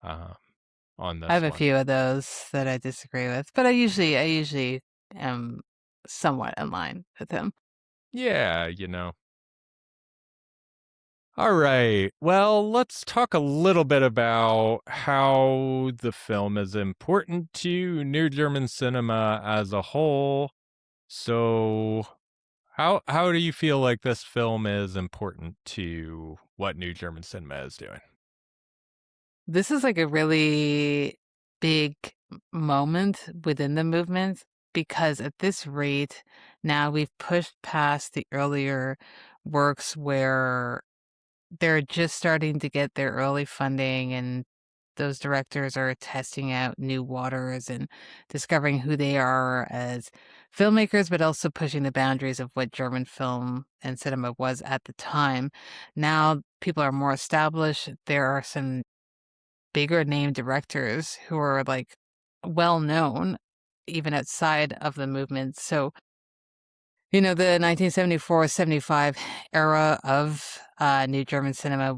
um, on I have this a one. few of those that I disagree with, but I usually am somewhat in line with him. Yeah, All right. Well, let's talk a little bit about how the film is important to New German cinema as a whole. So, how do you feel like this film is important to what New German cinema is doing? This is like a really big moment within the movement because at this rate, now we've pushed past the earlier works where they're just starting to get their early funding and those directors are testing out new waters and discovering who they are as filmmakers, but also pushing the boundaries of what German film and cinema was at the time. Now people are more established. There are some bigger name directors who are like well known even outside of the movement. So, the 1974-75 era of New German cinema,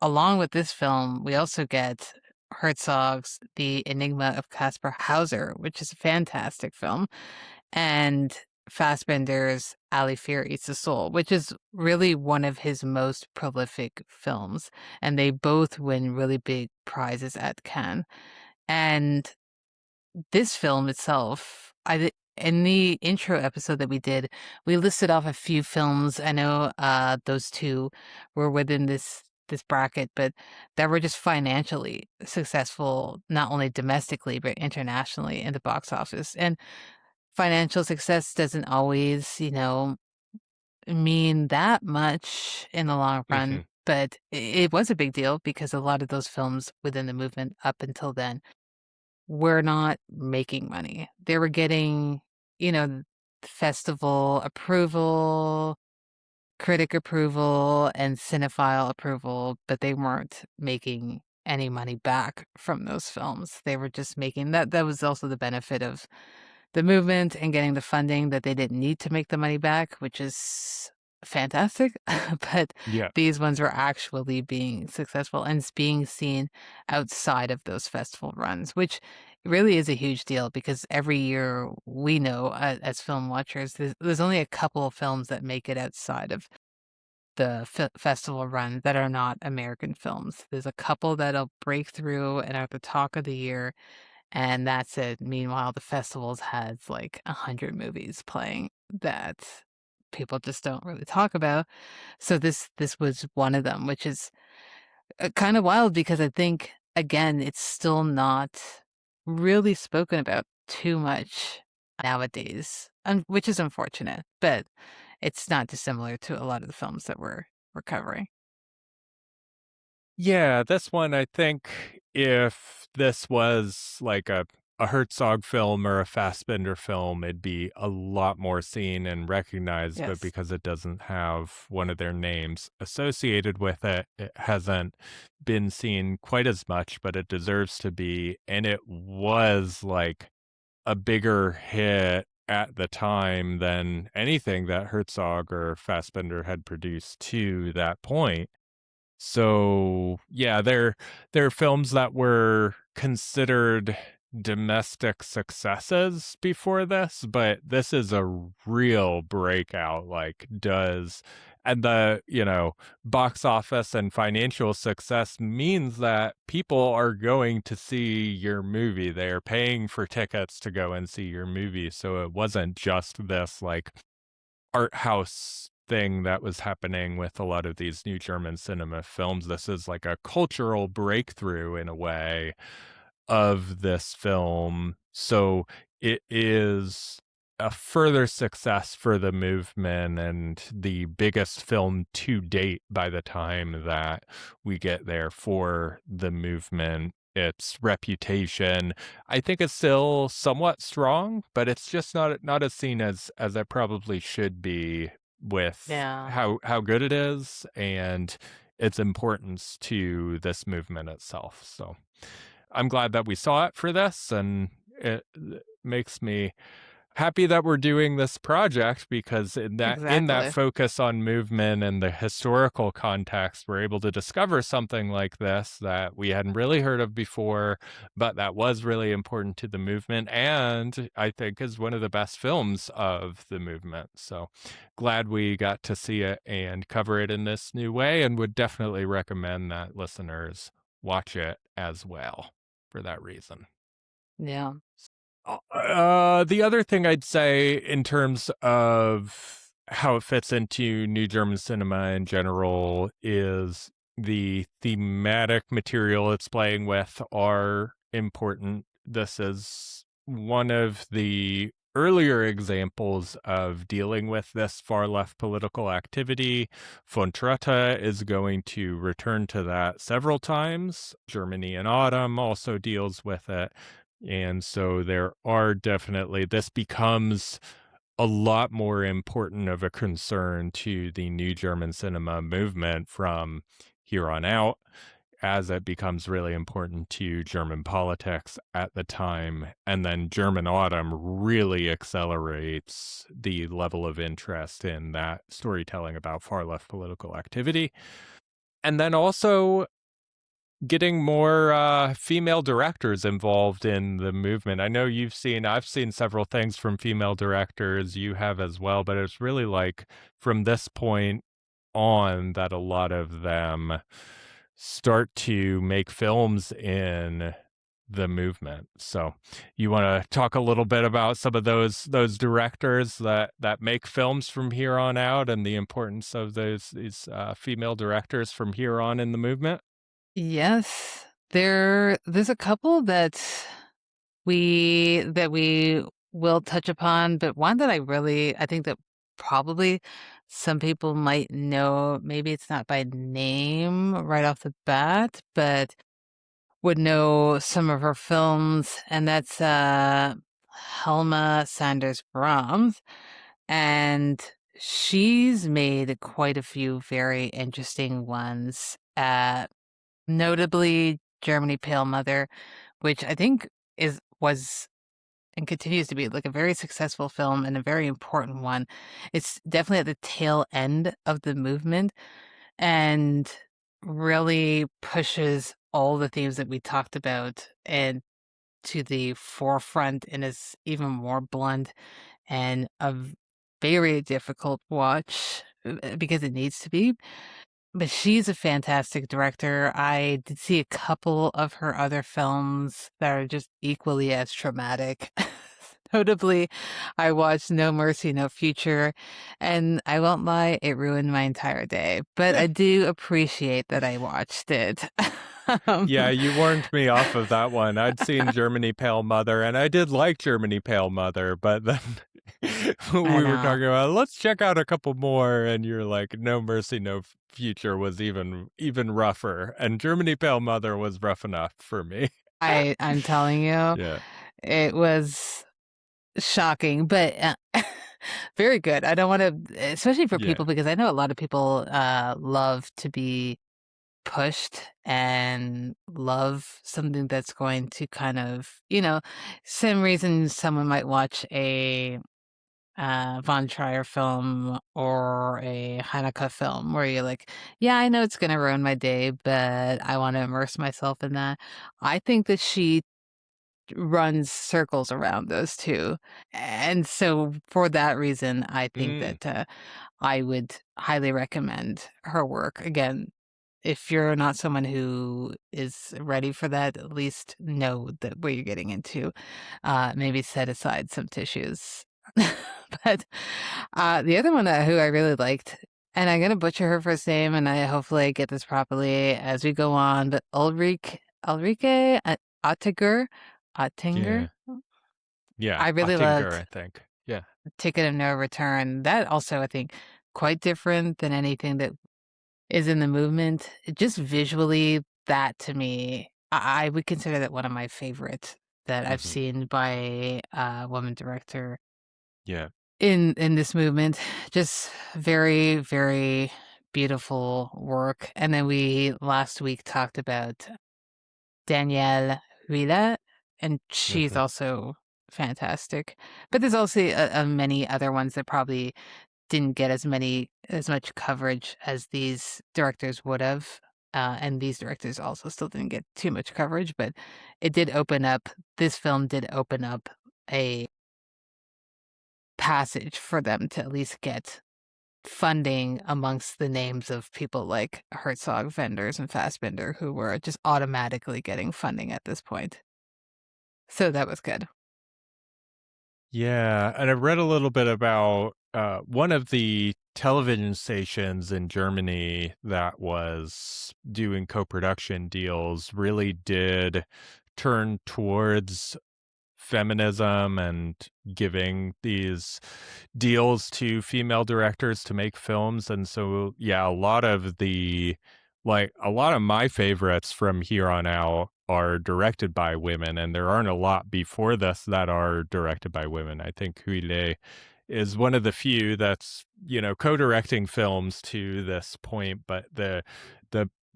along with this film, we also get Herzog's The Enigma of Caspar Hauser, which is a fantastic film, and Fassbinder's Ali Fear Eats the Soul, which is really one of his most prolific films, and they both win really big prizes at Cannes. And this film itself, in the intro episode that we did, we listed off a few films. I know those two were within this bracket, but that were just financially successful, not only domestically but internationally in the box office. And financial success doesn't always, mean that much in the long run, Mhm. but it was a big deal because a lot of those films within the movement up until then were not making money. They were getting, festival approval, critic approval, and cinephile approval, but they weren't making any money back from those films. They were just making that was also the benefit of the movement and getting the funding that they didn't need to make the money back, which is fantastic. But Yeah. these ones were actually being successful and being seen outside of those festival runs, which really is a huge deal because every year we know as film watchers, there's only a couple of films that make it outside of the festival run that are not American films. There's a couple that'll break through and are the talk of the year, and that's it. Meanwhile, the festivals has like 100 movies playing that people just don't really talk about. So this was one of them, which is kind of wild because I think again, it's still not really spoken about too much nowadays, which is unfortunate, but it's not dissimilar to a lot of the films that we're covering. Yeah, this one, I think if this was like a Herzog film or a Fassbinder film, it'd be a lot more seen and recognized, but Yes. because it doesn't have one of their names associated with it, it hasn't been seen quite as much, but it deserves to be. And it was like a bigger hit at the time than anything that Herzog or Fassbinder had produced to that point. So, yeah, they're films that were considered domestic successes before this, but this is a real breakout, like, does and box office and financial success means that people are going to see your movie. They are paying for tickets to go and see your movie, so it wasn't just this, like, art house thing that was happening with a lot of these new German cinema films. This is like a cultural breakthrough in a way of this film. So it is a further success for the movement and the biggest film to date by the time that we get there for the movement. Its reputation, I think, is still somewhat strong, but it's just not as seen as it probably should be with Yeah, how good it is and its importance to this movement itself. So I'm glad that we saw it for this, and it makes me happy that we're doing this project because in that exactly. focus on movement and the historical context, we're able to discover something like this that we hadn't really heard of before, but that was really important to the movement and I think is one of the best films of the movement. So glad we got to see it and cover it in this new way, and would definitely recommend that listeners watch it as well for that reason. Yeah. The other thing I'd say in terms of how it fits into New German cinema in general is the thematic material it's playing with are important. This is one of the earlier examples of dealing with this far left political activity. Von Trotta is going to return to that several times. Germany in Autumn also deals with it. And so there are definitely, this becomes a lot more important of a concern to the new German cinema movement from here on out, as it becomes really important to German politics at the time. And then German Autumn really accelerates the level of interest in that storytelling about far left political activity. And then also getting more female directors involved in the movement. I know I've seen several things from female directors, you have as well, but it's really like from this point on that a lot of them start to make films in the movement. So you want to talk a little bit about some of those directors that make films from here on out and the importance of these female directors from here on in the movement? Yes. There's a couple that we will touch upon, but one that I think that probably some people might know, maybe it's not by name right off the bat, but would know some of her films, and that's Helma Sanders Brahms. And she's made quite a few very interesting ones. Notably Germany Pale Mother, which I think was and continues to be like a very successful film and a very important one. It's definitely at the tail end of the movement and really pushes all the themes that we talked about and to the forefront and is even more blunt and very difficult watch because it needs to be. But she's a fantastic director. I did see a couple of her other films that are just equally as traumatic. Notably, I watched No Mercy, No Future, and I won't lie, it ruined my entire day. But I do appreciate that I watched it. Um, Yeah, you warned me off of that one. I'd seen Germany Pale Mother, and I did like Germany Pale Mother, but then I we were know. talking about let's check out a couple more, and you're like, No Mercy, No Future was even rougher, and Germany Pale Mother was rough enough for me. I'm telling you, Yeah, it was shocking, but very good. I don't want to, especially for yeah. people, because I know a lot of people love to be pushed and love something that's going to kind of, some reason someone might watch a Von Trier film or a Hanukkah film where you're like, yeah, I know it's going to ruin my day, but I want to immerse myself in that. I think that she runs circles around those two. And so for that reason, I think Mm, that I would highly recommend her work. Again, if you're not someone who is ready for that, at least know that what you're getting into. Maybe set aside some tissues. But the other one who I really liked, and I'm gonna butcher her first name, and I hopefully I get this properly as we go on, but Ulrike Oettinger. Ottinger. yeah, yeah. I really Ottinger, loved I think. Yeah. Ticket of No Return. That also, I think, quite different than anything that is in the movement. Just visually, that to me, I would consider that one of my favorites that I've Hmm. seen by a woman director Yeah. in this movement. Just very, very beautiful work. And then we last week talked about Danielle Huila, and she's Hmm. also fantastic. But there's also many other ones that probably didn't get as much coverage as these directors would have. And these directors also still didn't get too much coverage, but it did open up. This film did open up a passage for them to at least get funding amongst the names of people like Herzog, Vendors, and Fassbinder, who were just automatically getting funding at this point. So that was good. Yeah, and I read a little bit about one of the television stations in Germany that was doing co-production deals really did turn towards feminism and giving these deals to female directors to make films. And so, yeah, a lot of my favorites from here on out are directed by women, and there aren't a lot before this that are directed by women. I think Huile is one of the few that's, co-directing films to this point, but the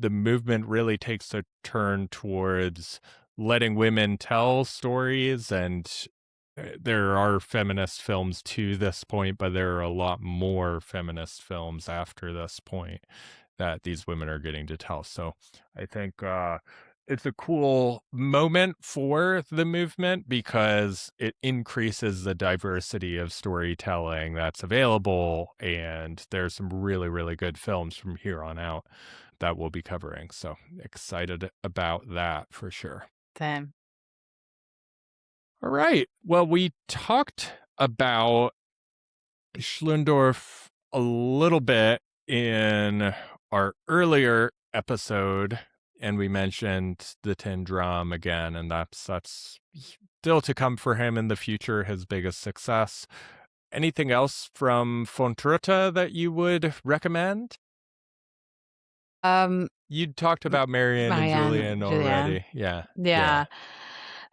movement really takes a turn towards letting women tell stories, and there are feminist films to this point, but there are a lot more feminist films after this point that these women are getting to tell. So I think it's a cool moment for the movement because it increases the diversity of storytelling that's available. And there's some really, really good films from here on out that we'll be covering. So excited about that for sure. Then All right. Well, we talked about Schlöndorff a little bit in our earlier episode, and we mentioned the Tin Drum again, and that's still to come for him in the future, his biggest success. Anything else from von Trotta that you would recommend? um, You talked about Marianne and Marianne Julian Julianne. already. Yeah. Yeah. Yeah.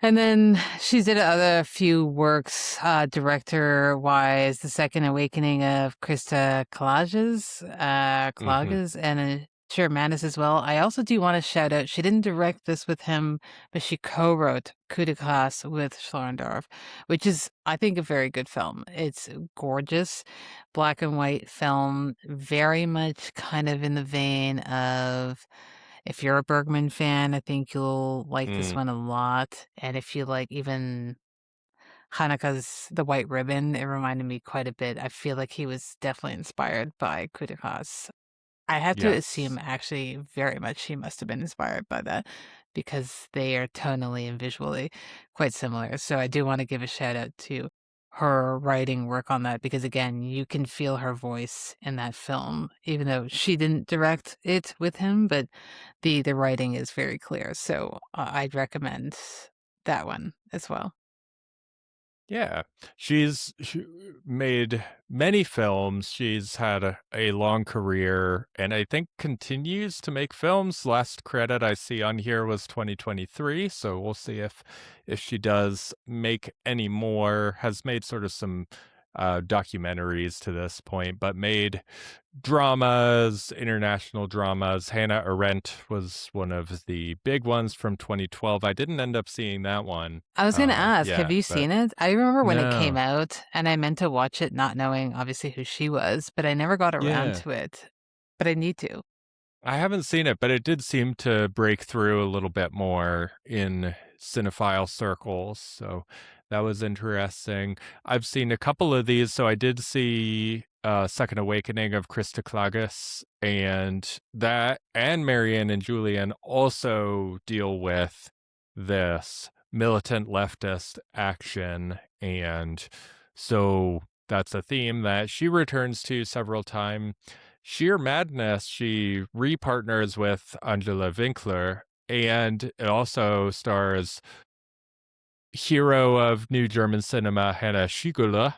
And then she's did other few works, director-wise, The Second Awakening of Krista Hmm. Klages, and sure, Manus as well. I also do want to shout out, she didn't direct this with him, but she co-wrote Coup de Grace with Schlöndorff, which is, I think, a very good film. It's gorgeous, black and white film, very much kind of in the vein of if you're a Bergman fan, I think you'll like this Mm, one a lot, and if you like even Haneke's The White Ribbon, it reminded me quite a bit. I feel like he was definitely inspired by Coup de Grace. I have to assume, yes. actually, very much he must have been inspired by that because they are tonally and visually quite similar. So I do want to give a shout out to her writing work on that because, again, you can feel her voice in that film, even though she didn't direct it with him, but the writing is very clear. So I'd recommend that one as well. Yeah. She made many films. She's had a long career and I think continues to make films. Last credit I see on here was 2023, so we'll see if she does make any more. Has made sort of some documentaries to this point, but made dramas, international dramas. Hannah Arendt was one of the big ones from 2012. I didn't end up seeing that one. I was gonna ask, have Yeah, you but seen it? I remember when it came no. out, and I meant to watch it not knowing, obviously, who she was, but I never got around Yeah. to it. But I need to. I haven't seen it, but it did seem to break through a little bit more in cinephile circles, so that was interesting. I've seen a couple of these, so I did see Second Awakening of Krista Klages, and that and Marianne and Julian also deal with this militant leftist action, and so that's a theme that she returns to several times. Sheer Madness, she repartners with Angela Winkler, and it also stars hero of New German cinema Hannah Schigula,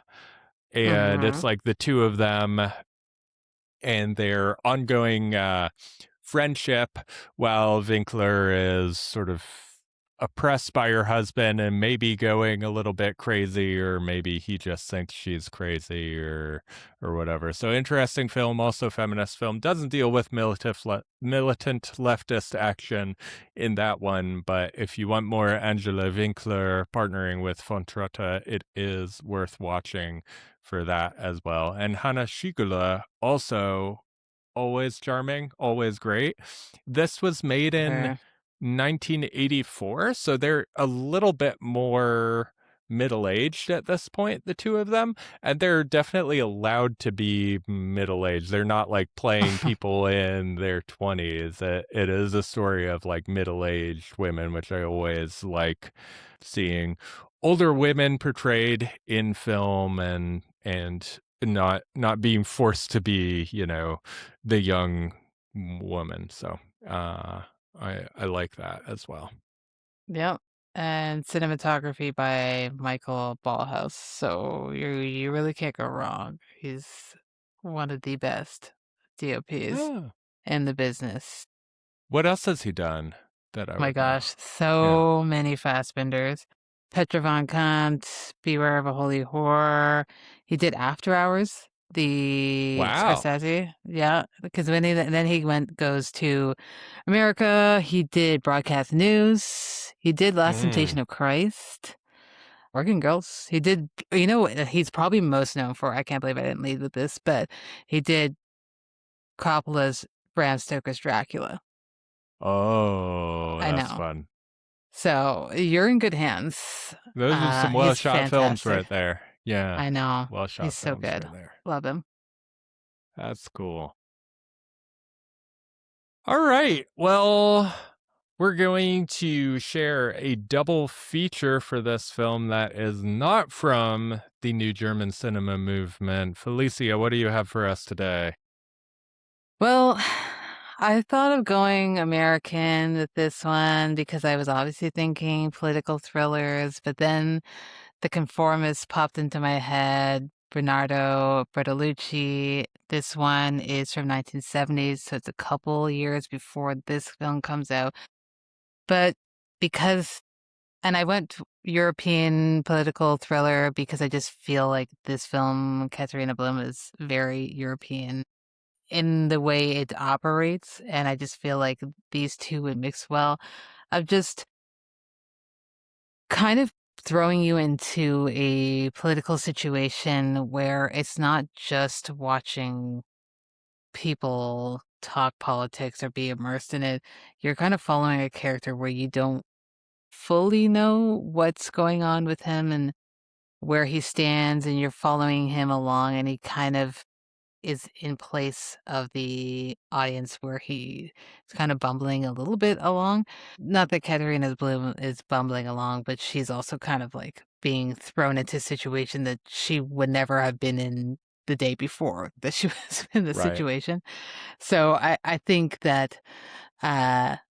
and it's Mhm. like the two of them and their ongoing friendship while Winkler is sort of oppressed by her husband and maybe going a little bit crazy, or maybe he just thinks she's crazy, or whatever. So interesting film, also feminist film. Doesn't deal with militant leftist action in that one, but if you want more Angela Winkler partnering with von Trotta, it is worth watching for that as well. And Hannah Schigula, also always charming, always great. This was made in Sure. 1984, so they're a little bit more middle-aged at this point, the two of them, and they're definitely allowed to be middle-aged. They're not like playing people in their 20s. It is a story of like middle-aged women, which I always like seeing older women portrayed in film, and not being forced to be, the young woman. So I like that as well. Yep. And cinematography by Michael Ballhaus. So you really can't go wrong. He's one of the best DOPs Oh. in the business. What else has he done that I My would know? gosh, Yeah. so many Fassbinders. Petra von Kant, Beware of a Holy Whore. He did After Hours, the Wow. Scorsese. Yeah, because when he then he goes to America. He did Broadcast News. He did Last Mm. Temptation of Christ. Working Girls. He did. You know what he's probably most known for? I can't believe I didn't lead with this, but he did Coppola's Bram Stoker's Dracula. Oh, I that's know. fun. So you're in good hands. Those are some well He's shot films fantastic. right there. Yeah. I know. Well He's shot so films good. right there. Love him. That's cool. All right. Well, we're going to share a double feature for this film that is not from the New German Cinema Movement. Felicia, what do you have for us today? Well, I thought of going American with this one because I was obviously thinking political thrillers, but then The Conformist popped into my head. Bernardo Bertolucci. This one is from 1970s, so it's a couple years before this film comes out. But because And I went European political thriller because I just feel like this film, Katharina Blum, is very European in the way it operates, and I just feel like these two would mix well. Of just kind of throwing you into a political situation where it's not just watching people talk politics or be immersed in it. You're kind of following a character where you don't fully know what's going on with him and where he stands, and you're following him along, and he kind of is in place of the audience where he is kind of bumbling a little bit along. Not that Katharina Bloom is bumbling along, but she's also kind of like being thrown into a situation that she would never have been in the day before that she was in the Right. situation. So I think that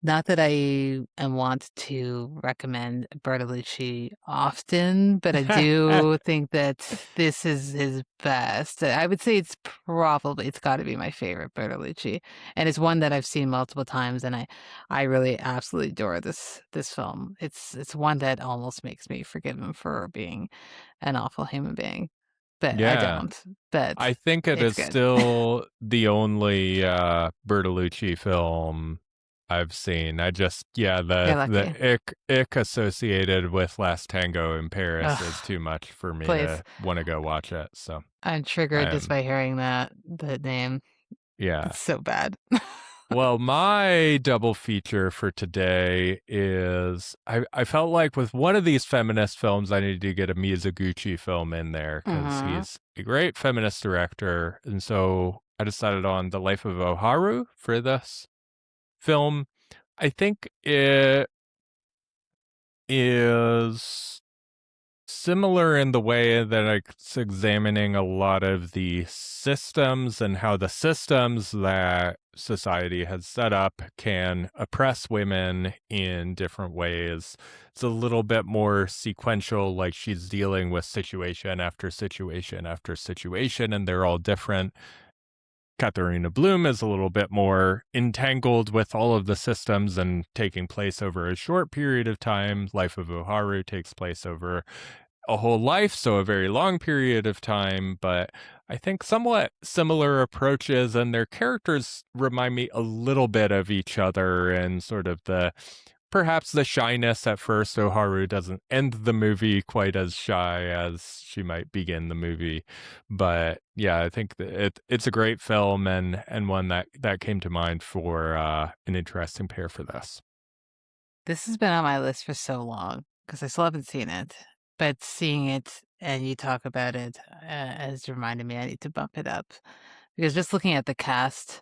not that I want to recommend Bertolucci often, but I do think that this is his best. I would say it's got to be my favorite Bertolucci, and it's one that I've seen multiple times, and I really absolutely adore this film. It's one that almost makes me forgive him for being an awful human being, but I Yeah. don't. But I think it it's is good. still the only Bertolucci film I've seen. I just, yeah, You're the lucky. ick associated with Last Tango in Paris is Ugh, too much for me please. to want to go watch it. So I'm triggered just I'm, by hearing that name. yeah. It's so bad. Well, my double feature for today is I felt like with one of these feminist films, I needed to get a Miyazaguchi film in there because Mhm. he's a great feminist director. And so I decided on The Life of Oharu for this film. I think it is similar in the way that it's examining a lot of the systems and how the systems that society has set up can oppress women in different ways. It's a little bit more sequential, like she's dealing with situation after situation after situation, and they're all different. Katharina Blum is a little bit more entangled with all of the systems and taking place over a short period of time. Life of Oharu takes place over a whole life, so a very long period of time, but I think somewhat similar approaches, and their characters remind me a little bit of each other and sort of perhaps the shyness at first. Oharu doesn't end the movie quite as shy as she might begin the movie, but yeah, I think that it's a great film and one that came to mind for an interesting pair for this. This has been on my list for so long because I still haven't seen it, but seeing it and you talk about it has reminded me I need to bump it up because just looking at the cast,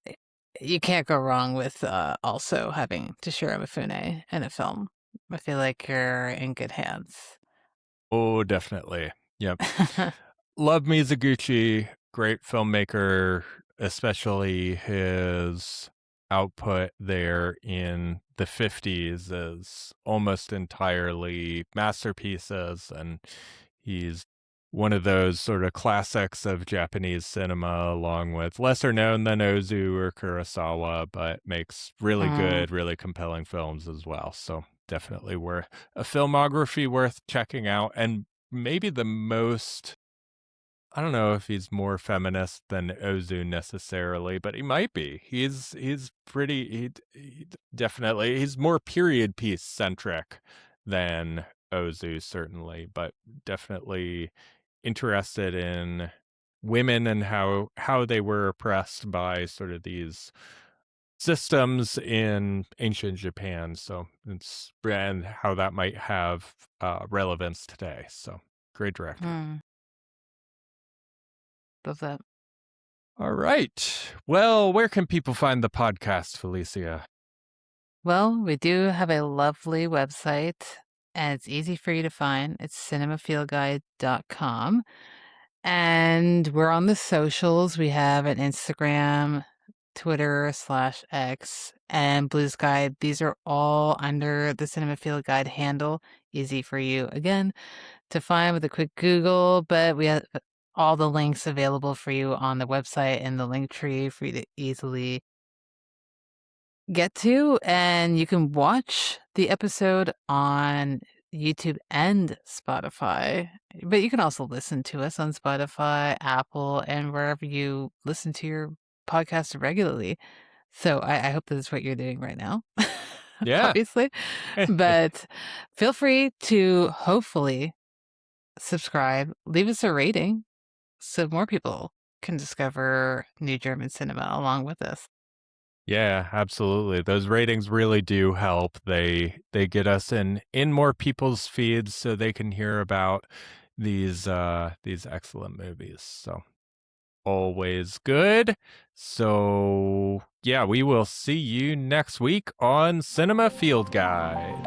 I- you can't go wrong with also having Toshiro Mifune in a film. I feel like you're in good hands. Oh, definitely. Yep. Love Mizuguchi, great filmmaker, especially his output there in the 50s is almost entirely masterpieces, and he's one of those sort of classics of Japanese cinema, along with lesser known than Ozu or Kurosawa, but makes really Mm. good, really compelling films as well. So definitely worth a filmography worth checking out, and maybe the most, I don't know if he's more feminist than Ozu necessarily, but he might be. He's pretty. He definitely he's more period piece centric than Ozu certainly, but definitely interested in women and how they were oppressed by sort of these systems in ancient Japan. So it's and how that might have relevance today. So great director. Mm. Love that. All right. Well, where can people find the podcast, Felicia? Well, we do have a lovely website and it's easy for you to find. It's cinemafieldguide.com. And we're on the socials. We have an Instagram, Twitter/X, and Blue Sky. These are all under the Cinema Field Guide handle. Easy for you, again, to find with a quick Google, but we have all the links available for you on the website and the link tree for you to easily get to. And you can watch the episode on YouTube and Spotify, but you can also listen to us on Spotify, Apple, and wherever you listen to your podcast regularly. So I hope that's what you're doing right now, Yeah. obviously. But feel free to hopefully subscribe, leave us a rating so more people can discover new German cinema along with us. Yeah, absolutely. Those ratings really do help. They get us in more people's feeds so they can hear about these excellent movies. So always good. So yeah, we will see you next week on Cinema Field Guide.